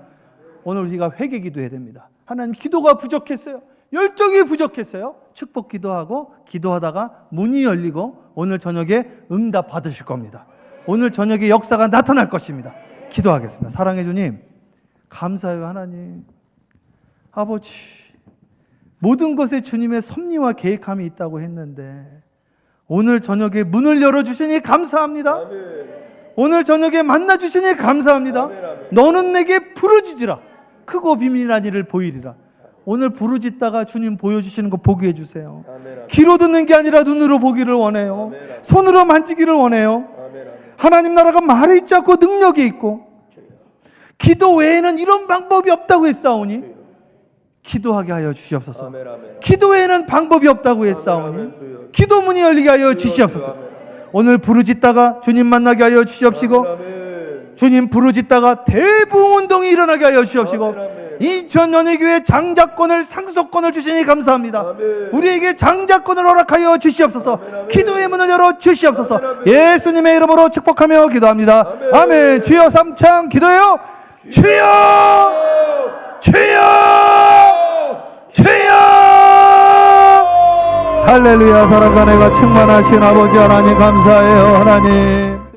오늘 우리가 회개 기도해야 됩니다. 하나님, 기도가 부족했어요. 열정이 부족했어요. 축복 기도하고 기도하다가 문이 열리고 오늘 저녁에 응답 받으실 겁니다. 오늘 저녁에 역사가 나타날 것입니다. 기도하겠습니다. 사랑해 주님, 감사해요. 하나님 아버지, 모든 것에 주님의 섭리와 계획함이 있다고 했는데 오늘 저녁에 문을 열어주시니 감사합니다. 아멘. 오늘 저녁에 만나주시니 감사합니다. 아멘, 아멘. 너는 내게 부르짖으라, 크고 비밀한 일을 보이리라. 오늘 부르짖다가 주님 보여주시는 거 보게 해주세요. 아멘. 귀로 듣는 게 아니라 눈으로 보기를 원해요. 아멘. 손으로 만지기를 원해요. 아멘. 하나님 나라가 말에 있지 않고 능력이 있고 기도 외에는 이런 방법이 없다고 했사오니 기도하게 하여 주시옵소서. 아멘, 아멘. 기도 외에는 방법이 없다고 했사오니 아멘, 기도문이 열리게 하여 주시옵소서. 아멘, 아멘. 오늘 부르짖다가 주님 만나게 하여 주시옵시고 아멘, 아멘. 주님 부르짖다가 대부흥운동이 일어나게 하여 주시옵시고 아멘, 아멘. 인천연예 교회 장자권을 상속권을 주시니 감사합니다. 아멘. 우리에게 장자권을 허락하여 주시옵소서. 아멘, 아멘. 기도의 문을 열어 주시옵소서. 아멘, 아멘. 예수님의 이름으로 축복하며 기도합니다. 아멘. 아멘. 주여 삼창 기도해요. 주여, 주여, 주여. 할렐루야. 사랑과 내가 충만하신 아버지 하나님 감사해요. 하나님